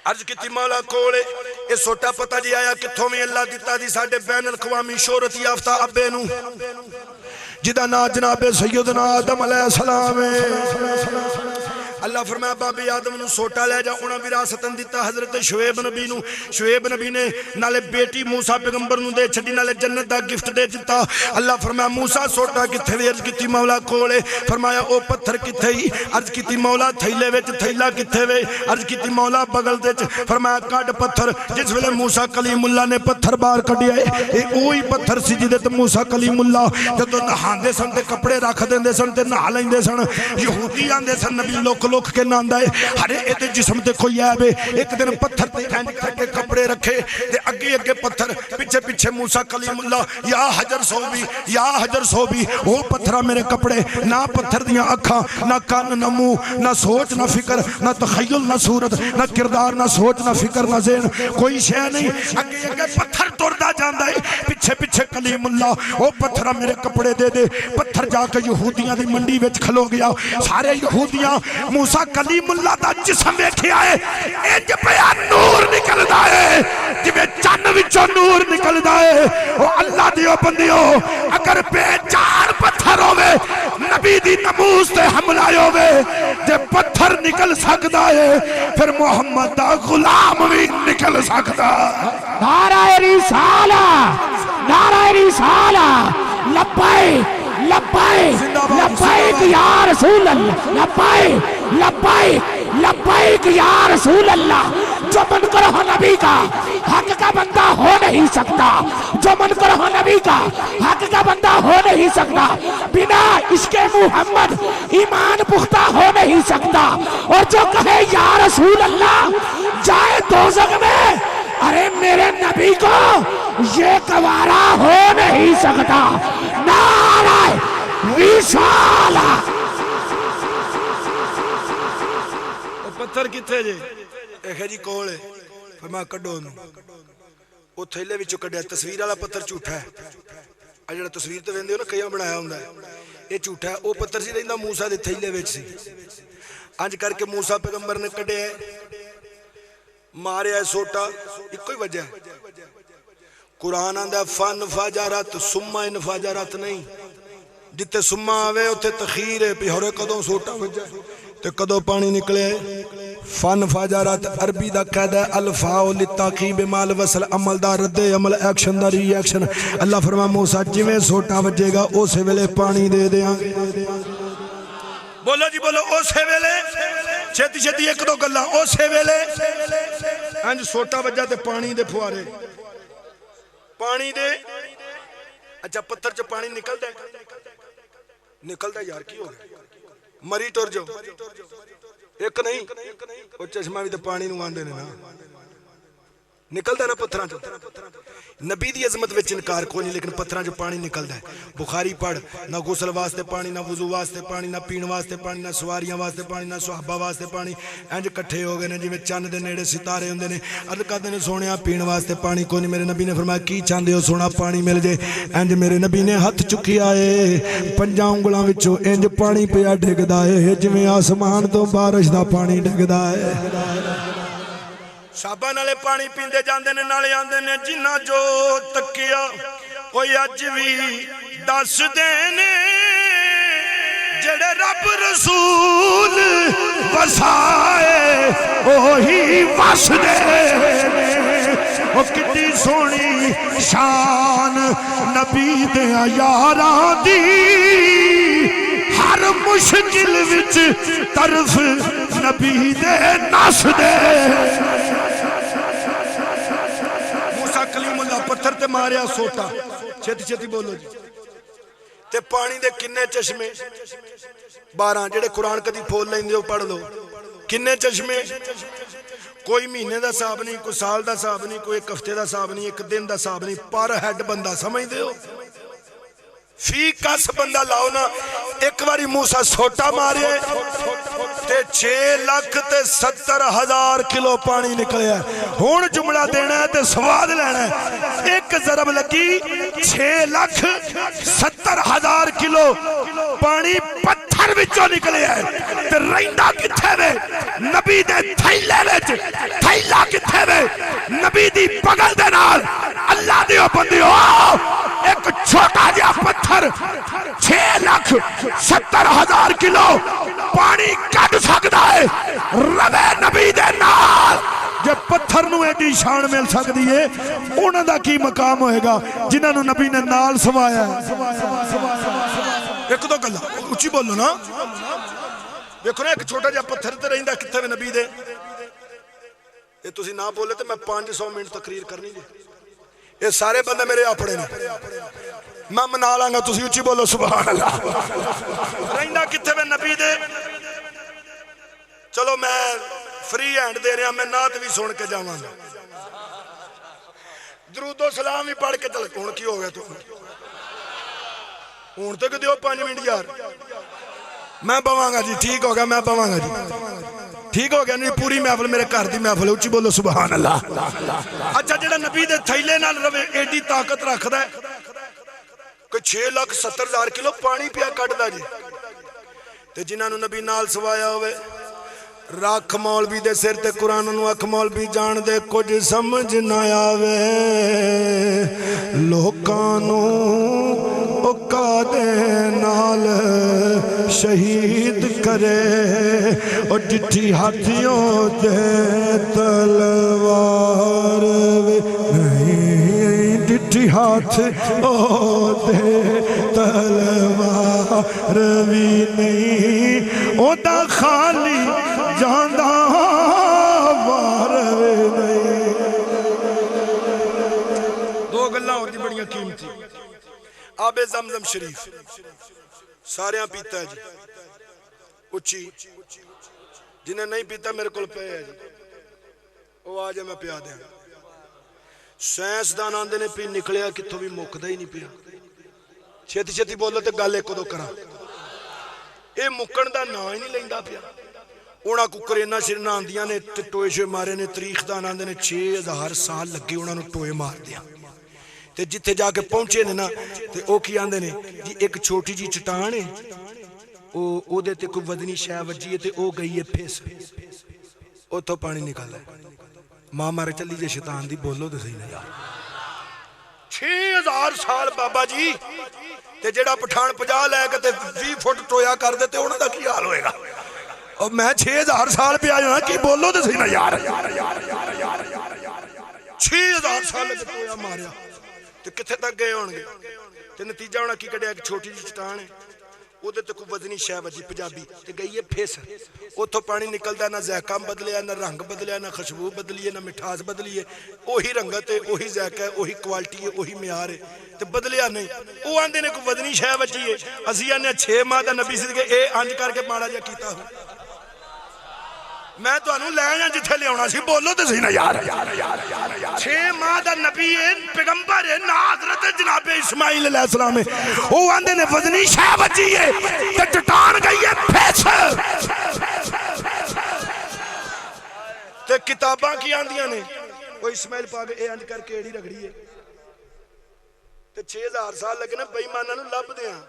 عرض کیتی مولا کولے اے سوٹا پتہ جی آیا کتھوں میں اللہ دیتا دی ساڑھے بین الاقوامی شہرت یافتہ ابے نو جدا نا جناب سیدنا آدم علیہ السلام اللہ فرمایا بابی آدم نو سوٹا لے جا انہاں وراثتاً دیتا حضرت شعیب نبی نو شعیب نبی نے نالے بیٹی موسیٰ پیغمبر نو دے چھڑی نالے جنت دا گفٹ دے جتا اللہ فرمایا موسیٰ سوٹا کتھے وی عرض کیتی مولا کولے فرمایا او پتھر کتھے ہی عرض کیتی مولا تھیلے وچ تھیلا کتھے وے عرض کیتی مولا بغل دے فرمایا کڈ پتھر جس ویلے موسیٰ کلیم اللہ نے پتھر باہر کڈیا اے اوہی پتھر سی جدے تے موسیٰ کلیم اللہ جدوں نہاندے سن تے کپڑے رکھ دیندے سن تے نہا لیندے سن یہودی آندے سن نبی لوک کے ناندہ ہے ہرے ایتے جسم تے کوئی آئے ایک دن پتھر تے اینج کر کے کپڑے رکھے تے اگے پتھر پیچھے پیچھے موسیٰ کلیم اللہ یا حجر صوبی وہ پتھرہ میرے کپڑے نہ پتھر دیاں اکھاں نہ کان نہ منہ نہ سوچ نہ فکر نہ تخیل نہ صورت نہ کردار نہ سوچ نہ فکر نہ ذہن کوئی شے نہیں اگے پتھر توڑدا جاندا ہے پیچھے پیچھے کلیم اللہ وہ پتھرہ میرے کپڑے دے دے پتھر جا کے یہودیاں دی منڈی وچ کھلو گیا سارے یہودیاں موسیٰ کلیم اللہ دا جسم ویکھیا ہے انج پیا نور نکلدا ہے جویں چن وچوں نور نکلدا ہے او اللہ دیو بندیو اگر بے چار پتھر ہوے نبی دی ناموس تے حملہ ہوے تے پتھر نکل سکدا ہے پھر محمد دا غلام بھی نکل سکدا نعرہ رسالہ لبیک لبیک یا رسول اللہ لبیک یا رسول اللہ جو من کرو نبی کا حق کا بندہ ہو نہیں سکتا جو من کرو نبی کا حق کا بندہ ہو نہیں سکتا بنا عشق محمد ایمان پختہ ہو نہیں سکتا اور جو کہے یا رسول اللہ جائے دوزخ میں ارے میرے نبی کو یہ گوارا ہو نہیں سکتا نعرہ رسالہ پتھر کتھے جے ایک ہے جی کولے فرمایا کڈو نو او تھیلے وچوں کڈیا تصویر والا پتھر جھوٹا ہے اے جڑا تصویر تے ویندے ہو نا کیا بنایا ہوندا ہے اے جھوٹا ہے او پتھر سی رہندا موسیٰ دے تھیلے وچ سی انج کر کے موسیٰ پیغمبر نے کڈیا ماریا سوٹا ایک ہی وجہ ہے قرآن آندا فن فاجرات سما انفجارات نہیں جتے سما آوے اوتھے تخیر ہے پی ہورے کدوں سوٹا وجہ تے کدوں پانی نکلے فن فاجرات عربی دا قاعدہ الفاء للتعقیب مال وصل عمل دا رد عمل ایکشن دا ری ایکشن اللہ فرما موسیٰ جویں سوٹا وجے گا اسے ویلے پانی دے دیاں بولو جی بولو اسے ویلے چھتی چھتی ایک دو گلا اسے ویلے انج سوٹا وجہ تے پانی دے پھوارے پانی دے اچھا پتھر چ پانی نکل دے یار کی ہو گیا مری ٹر جو ایک نہیں وہ چشمہ بھی تے پانی نو آندے نے نا نکلدا نا پتھراں چ نبی دی عظمت وچ انکار کوئی نہیں لیکن پتھراں چ پانی نکلدا ہے بخاری پڑھ نہ غسل واسطے پانی نہ وضو واسطے پانی نہ پین واسطے پانی نہ سواریاں واسطے پانی نہ صحابہ واسطے پانی انج کٹھے ہو گئے نے جویں چند دے نیڑے ستارے ہوندے نے عرض کردے نے سونیا پین واسطے پانی کوئی نہیں میرے نبی نے فرمایا کی چاہندے ہو سونا پانی مل جے انج میرے نبی نے ہاتھ چکیا ہے پنجاں انگلاں وچوں انج پانی پیا ڈگدا ہے جویں آسمان تو بارش دا پانی ڈگدا ہے صحابہ نالے پانی پیندے جاندے نے نالے آندے نے جنہ جو تکیا کوئی اج وی دس دینے جڑے رب رسول وسائے اوہی وس دے او کتنی سونی شان نبی دیاں یاراں دی ہر مشکل وچ طرف نبی دے نس دے موسیٰ کلیم اللہ پتھر تے ماریا سوٹا چھتی چھتی بولو جی تے پانی دے کنے چشمے 12 جڑے قرآن کدی پھول لیں دے پڑھ لو کنے چشمے کوئی مہینے دا حساب نہیں کوئی سال دا حساب نہیں کوئی ایک ہفتے دا حساب نہیں ایک دن دا حساب نہیں پر ہیڈ بندہ سمجھ دے ہو فی کس بندہ لاؤ نا ایک باری موسیٰ سوٹا مارے تے 6,70,000 کلو پانی نکلے ہے ہون جملہ دینا ہے تے سواد لینا ہے ایک ضرب لگی 6,70,000 کلو پانی پتھر وچوں نکلے ہے تے رہندا کتھے وے نبی دے تھیلے وچ تھیلا کتھے وے نبی دی بغل دے نال اللہ دیو بندیو ایک چھوٹا جہا پتھر 6,70,000 کلو پانی کٹ سکتا ہے روے نبی دے نال جب پتھر نو ایڈی شان مل سکتی ہے انہاں دا کی مقام ہوئے گا جنہاں نو نبی نے نال سوایا ہے ایک دو گلا اچھی بولو نا دیکھو نا ایک چھوٹا جہا پتھر تے رہندا کتھے میں نبی دے یہ تسی نہ بولے تو میں 500 منٹ تقریر کرنی جی یہ سارے بندے میرے اپنے نے میں منا لاں گا تسی اچھی بولو سبحان اللہ رہندا کتھے میں نبی دے چلو میں فری ہینڈ دے رہا میں نعت بھی سن کے جاواں گا درود و سلام بھی پڑھ کے چل ہن کی ہو گیا تو ہن تک دیو 5 منٹ یار میں بواں گا جی ٹھیک ہو گیا میں بواں گا جی ٹھیک ہو گیا نہیں پوری محفل میرے گھر دی محفل اچھی بولو سبحان اللہ اچھا جڑا نبی دے تھیلے نال روے ایڈی طاقت رکھدا ہے کہ 6,70,000 کلو پانی پیا کڈدا جی تے جنہاں نو نبی نال سوایا ہوئے رکھ مولوی دے سر تے قرآن نو اکھ مولوی جان دے کچھ سمجھ نہ آوے لوکاں نو اوکا دے نال شہید کرے اور ڈٹھی ہاتھیوں دے تلوار وے نہیں ڈٹھی ہاتھ او دے تلوار وی نہیں او دا خالی جاندہ وار وے نہیں دو گلہ اور دی بڑیاں قیمتی آب زمزم شریف سارے پیتا ہے جی اچھی جنہیں نہیں پیتا میرے کل پہ ہے جی وہ آجے میں پیا دیا سائنس دان آندے نے پی نکلیا کتوں بھی موقع ہی نہیں پیا چھتی چھتی بولو تے گالے کو دو کرا اے مکن دا نا ہی نہیں لیندہ پیا اونا کو کرینا شرنا آندیاں نے ٹوئے شوئے مارے نے تاریخ دان آندے نے 6,000 سال لگے اونا نے ٹوئے مار دیا تے جتے جا کے پہنچے نے نا تے او کی آندے نے جی ایک چھوٹی جی چٹان ہے او دے تے کوئی ودنی شاہ وجی ہے تے او گئی ہے پھیس او تو پانی نکال ہے ماں مارے چلی جے شیطان دی بولو دے صحیح نہیں 6,000 سال بابا جی تے جڑا پٹھان 50 لے کے تے 20 فٹ ٹویا کر دے تے انہوں دا کی حال ہوئے گا اور میں 6,000 سال پہ آیا نا کی بولو دے صحیح نہیں یار 6,000 سال لے ٹویا ماریا تے کتھے تک گئے ہونگے تے نتیجہ ہونا کی کڑیا ایک چھوٹی جی چٹان ہے وہ دے تے کوئی وزنی شہ وجی پجابی تے گئی ہے پھیس وہ تو پانی نکل دا نہ ذائقہ بدلیا نہ رنگ بدلیا نہ خوشبو بدلی ہے نہ مٹھاس بدلی ہے اوہی رنگت ہے اوہی ذائقہ ہے اوہی کوالٹی ہے اوہی معیار ہے تے بدلیا نہیں وہ آندے نے کوئی وزنی شہ وجی ہے اسیہ نے 6 ماہ دا نبی صدقے اے انج کر کے ماڑا جا کیتا ہوں میں تو انہوں لے آیا جتھے لے ہونا سی بولو تو سی نا یار 6 ماہ دا نبی ہے پیغمبر ہے نا حضرت جناب اسماعیل علیہ السلام ہے وہ آندے نے وزنی شاہ بچی ہے تے چٹان گئی ہے پھیس تے کتاباں کی آندیاں نے وہ اسماعیل پاک اے انج کر کے ایڑی رگڑی ہے تے 6,000 سال لگے نا بے ایماناں نوں لب دیاں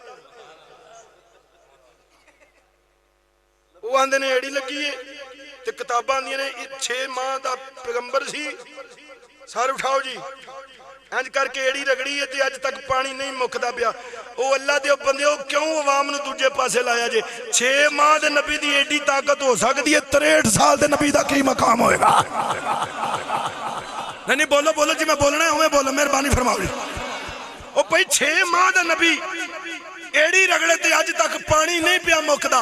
وہ آندے نے ایڑی لگی ہے تے کتاباں دیاں نے 6 ماہ دا پیغمبر سی سر اٹھاؤ جی انج کر کے ایڑی رگڑی ہے تے اج تک پانی نہیں مکدا پیا او اللہ دے بندیو کیوں عوام نو دوجے پاسے لایا جے 6 ماہ دے نبی دی ایڈی طاقت ہو سکدی ہے 63 سال دے نبی دا کی مقام ہوئے گا نہیں بولو بولو جی میں بولنا ہے ہمیں بولو مہربانی فرماؤ جی او بھئی 6 ماہ دا نبی ایڑی رگڑے تے اج تک پانی نہیں پیا مکدا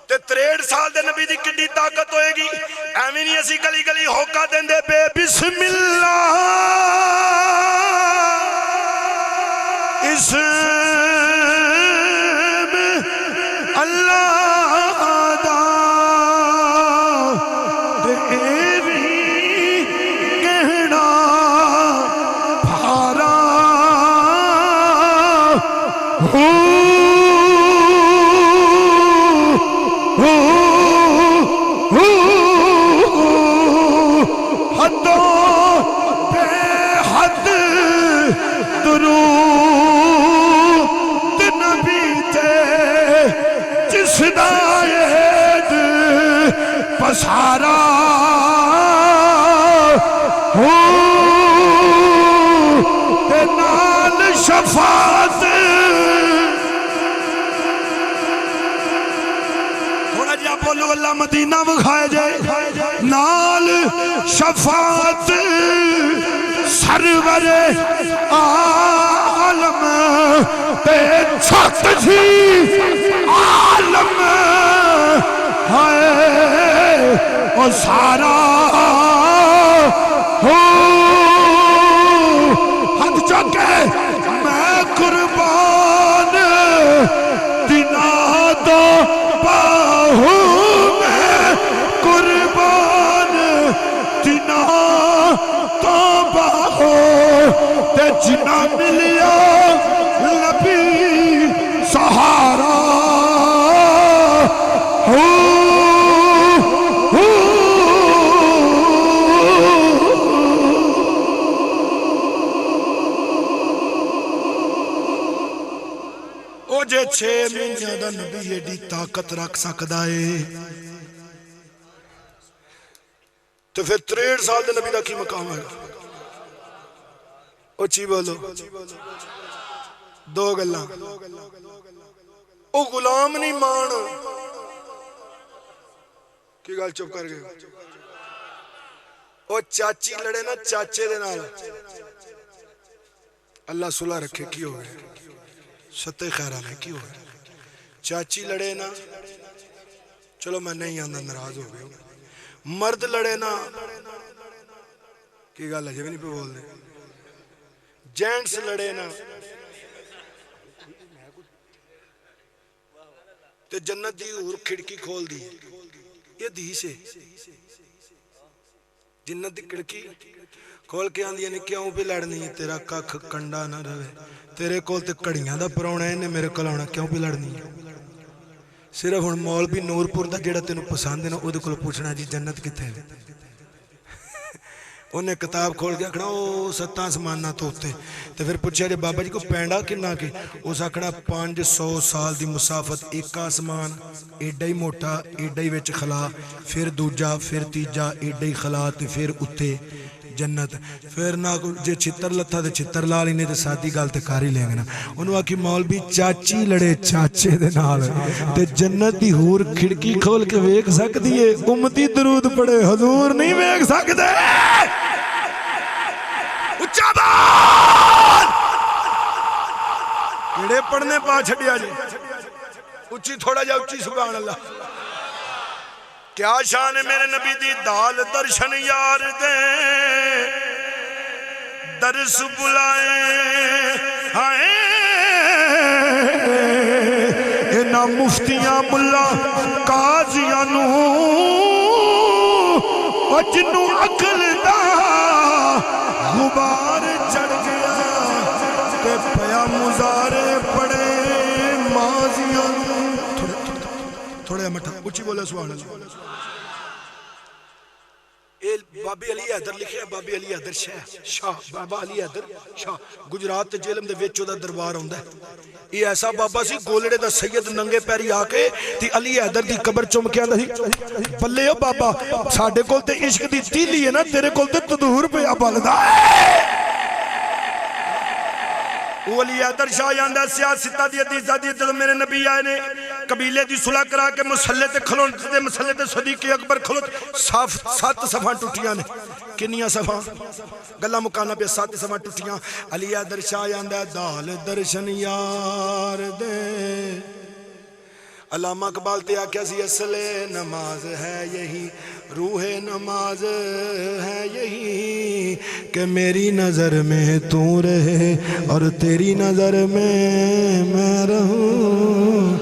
تے 63 سال دے نبی دی کڈی طاقت ہوئے گی ایویں نہیں اسی گلی گلی ہوکا دیندے بے بسم اللہ اسم اللہ دا تیری کہنا بھارا پسارا نال شفاعت تھوڑا جا بولو اللہ مدینہ بکھائے جائے نال شفاعت سرور عالم تے چھت جی عالم او سارا ہاتھ چکے میں قربان دینا تو باہو میں قربان دینا تو باہو تے جنا ملیا نبی سہارا جے 6 مہینے دا نبی ایڈی طاقت رکھ سکدا ہے تو پھر 63 سال دے نبی دا کی مقام ہے اچھی بولو دو گلاں او غلام نہیں مان کی گل چپ کر گئے او چاچی لڑے نا چاچے دے نال اللہ صلح رکھے کی ہو گئے ستے خیران ہے کی ہوئے چاچی لڑے نا چلو میں نہیں آندہ ناراض ہو گئے مرد لڑے نا کی گل ہے جب نہیں پہ بول دے جینٹس لڑے نا تے جنت دی اور کھڑکی کھول دی یہ دی سے جنت دی کھڑکی کھول کے آندی یعنی کیوں پہ لڑنی ہے تیرا ککھ کنڈا نہ رہے تیرے کول تے کڑیاں دا پرونا ہے میرے کول آنا کیوں پہ لڑنی ہے صرف ہن مولوی نورپور دا جیڑا تینوں پسند ہے نا او دے کول پوچھنا جی جنت کتے ہے انہیں کتاب کھول کے آکھنا او 7 آسمانہ تو ہوتے تو پھر پوچھا جی بابا جی کو پینڈا کننا کے اس آکھنا 500 سال دی مسافت ایک آسمان ایڈا ہی موٹا ایڈا ہی ویچ خلا پھر دوجا پھر تیجا ایڈا ہی خلا تے پھر اتے جنت پھر نہ جے چھتر لتھا تے چھتر لا لینے تے ساتھی گال تے کاری لیں گے نا انہوں آکھی مولوی چاچی لڑے چاچے دے نال تے جنت دی ہور کھڑکی کھول کے ویک سکتی ہے امتی درود پڑے حضور نہیں ویک سکتے اچھا بات کیڑے پڑھنے پا چھڑیا جی اچھی تھوڑا جا اچھی سبحان اللہ کیا شان ہے میرے نبی دی دال درشن یار دے درس بلائے آئے اینا مفتیاں ملا قاضیاں نو وجنو عقل دا غبار چڑھ گیا کہ پیا مزارے پڑے ماضیاں تھوڑے مٹھا اچھی بولے سبحان اللہ بابے علی حیدر لکھیا بابے علی حیدر شاہ بابا علی حیدر شاہ گجرات جیلم دے وچ دا دربار ہوندا ہے یہ ایسا بابا سی گولڑے دا سید ننگے پیری آ کے تے علی حیدر دی قبر چوم کے آندا سی بلے او بابا ساڈے کول تے عشق دی تیلی ہے نا تیرے کول تے تندور پیا بلدا وہ علی حیدر شاہ جاندا سیاستہ دی حدیث دی جدوں میرے نبی آئے نے قبیلے دی صلح کرا کے مسلے تے کھلون تے مسلے تے صدیق اکبر کھلوت 7 صفاں ٹوٹیاں نے کنیاں صفاں گلا مکانا پہ 7 صفاں ٹوٹیاں علی حیدر شاہ جاندا دال درشن یار دے علامہ اقبال تے آکھیا سی اصل نماز ہے یہی روح نماز ہے یہی کہ میری نظر میں تو رہے اور تیری نظر میں رہوں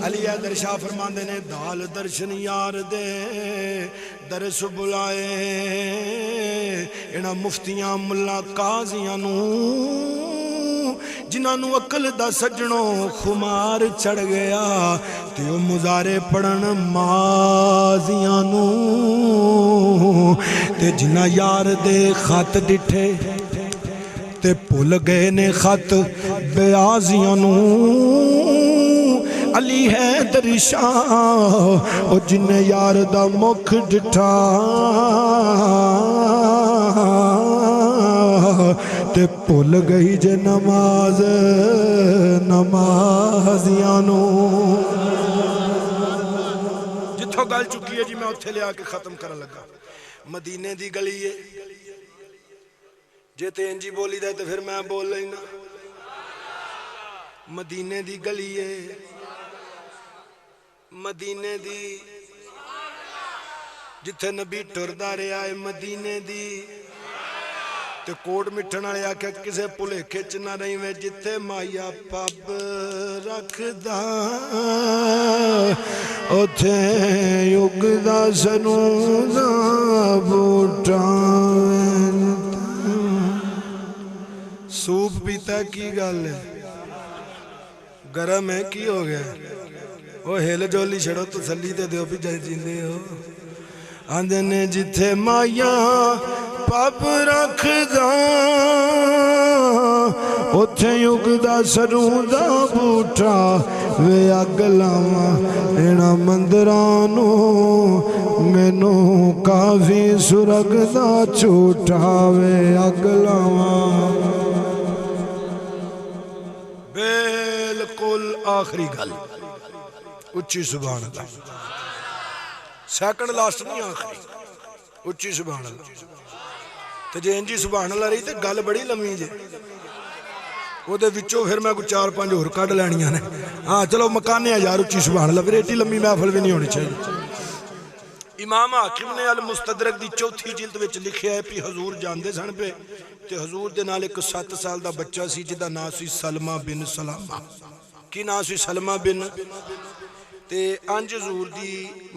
علی حیدر شاہ فرماندے نے دال درشن یار دے درس بلائے انہاں مفتیاں ملا قاضیاں نو جنہاں نو عقل دا سجنوں خمار چڑھ گیا تے او مزارے پڑھن مازیاں نو تے جنہاں یار دے خط ڈٹھے تے بھول گئے نے خط بیازیاں نو علی حیدر شاہ او جن یار دا مکھ ڈٹھا تے بھول گئی جے نمازیاں نو جتھوں گل چکی ہے جی میں اتھے لے آ کے ختم کرن لگا مدینے دی گلی ہے جے تے انجی بولی دے تے پھر میں بول لینا مدینے دی گلی ہے مدینے دی جتھے نبی ٹردا رہیا ہے مدینے دی تے کوڑ مٹھن والے آکھیا کسے بھلیکھے چ نہ رہی میں جتھے مایا پب رکھدا اوتھے اگدا سنوں دا بوٹا سوپ پیتا کی گل ہے گرم ہے کی ہو گیا وہ ہل جولی چھڑو تسلی تے دیو بھی جائے جیندے ہو آندے نے جتھے مایا پب رکھدا اوتھے اگدا سروں دا بوٹا وے اگ لاواں انہاں مندراں نو مینوں کافی سرگ دا جھوٹا وے اگ لاواں بالکل آخری گل اچھی سبحان اللہ سیکنڈ لاسٹ نہیں آخری اچھی سبحان اللہ تو جے انجی سبحان اللہ رہی تو گل بڑی لمحی جے وہ دے وچوں پھر میں کوئی 4-5 اور کڈ لینیاں نے ہاں چلو مکانے یار اچھی سبحان اللہ پھر ایڈی لمحی محفل بھی نہیں ہونی چاہیے امام حاکم نے المستدرک دی 4تھی جلد وچ لکھیا ہے کہ حضور جاندے سن پہ تے حضور دے نال ایک 7 سال دا بچہ سی جدا نام سی سلمہ بن سلامہ کی نام سی سلمہ بن تے انج حضور دی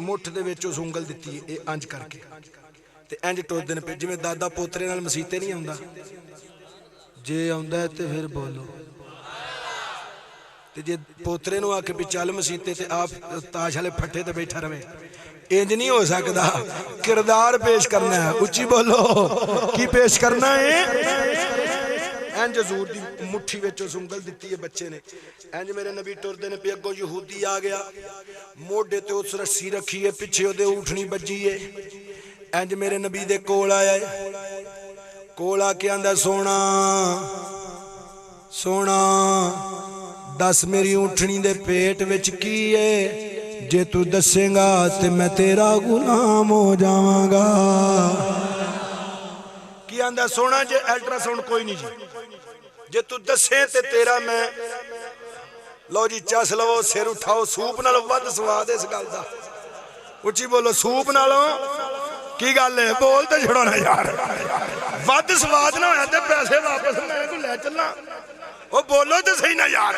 مٹھ دے وچ اس انگل دتی ہے اے انج کر کے تے انج ٹوٹ دین پہ جویں دادا پوترے نال مسیتے نہیں آوندا جے آوندا ہے تے پھر بولو تے جے پوترے نو آ کے چل مسیتے تے آپ تاش والے پھٹے تے بیٹھا رہے انج نہیں ہو سکدا کردار پیش کرنا ہے اچھی بولو کی پیش کرنا ہے انج حضور دی مٹھی وچ اس انگل دتی ہے بچے نے انج میرے نبی ٹردے نے پہ اگوں یہودی آ گیا موڈے تے اس رسی رکھی ہے پیچھے اودے اٹھنی بجی ہے انج میرے نبی دے کول آیا ہے کول آ کے آندا سونا سونا دس میری اٹھنی دے پیٹ وچ کی ہے جے تو دسیں گا تے میں تیرا غلام ہو جاواں گا کی آندا سونا جے الٹرا ساؤنڈ کوئی نہیں جی جے تو دسیں تے تیرا میں لو جی چس لو سر اٹھاؤ سوپ نالوں ود سواد اس گل دا اچھی بولو سوپ نالوں کی گل ہے بول تے چھڑو نا یار ود سواد نہ ہویا تے پیسے واپس میں کو لے چلنا وہ بولو تے صحیح نا یار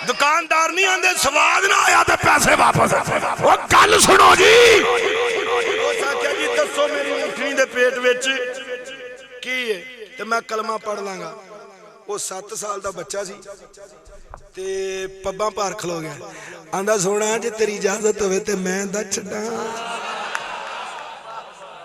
دکاندار نہیں آندے سواد نہ آیا تے پیسے واپس وہ گل سنو جی وہ ساکھیا جی دسو میری اٹھنی دے پیٹ وچ کی ہے تے میں کلمہ پڑھ لاں گا وہ 7 سال دا بچہ سی تے پباں پار کھلو گیا آندا سونا جے تیری اجازت ہوئے تے میں دا چھڈاں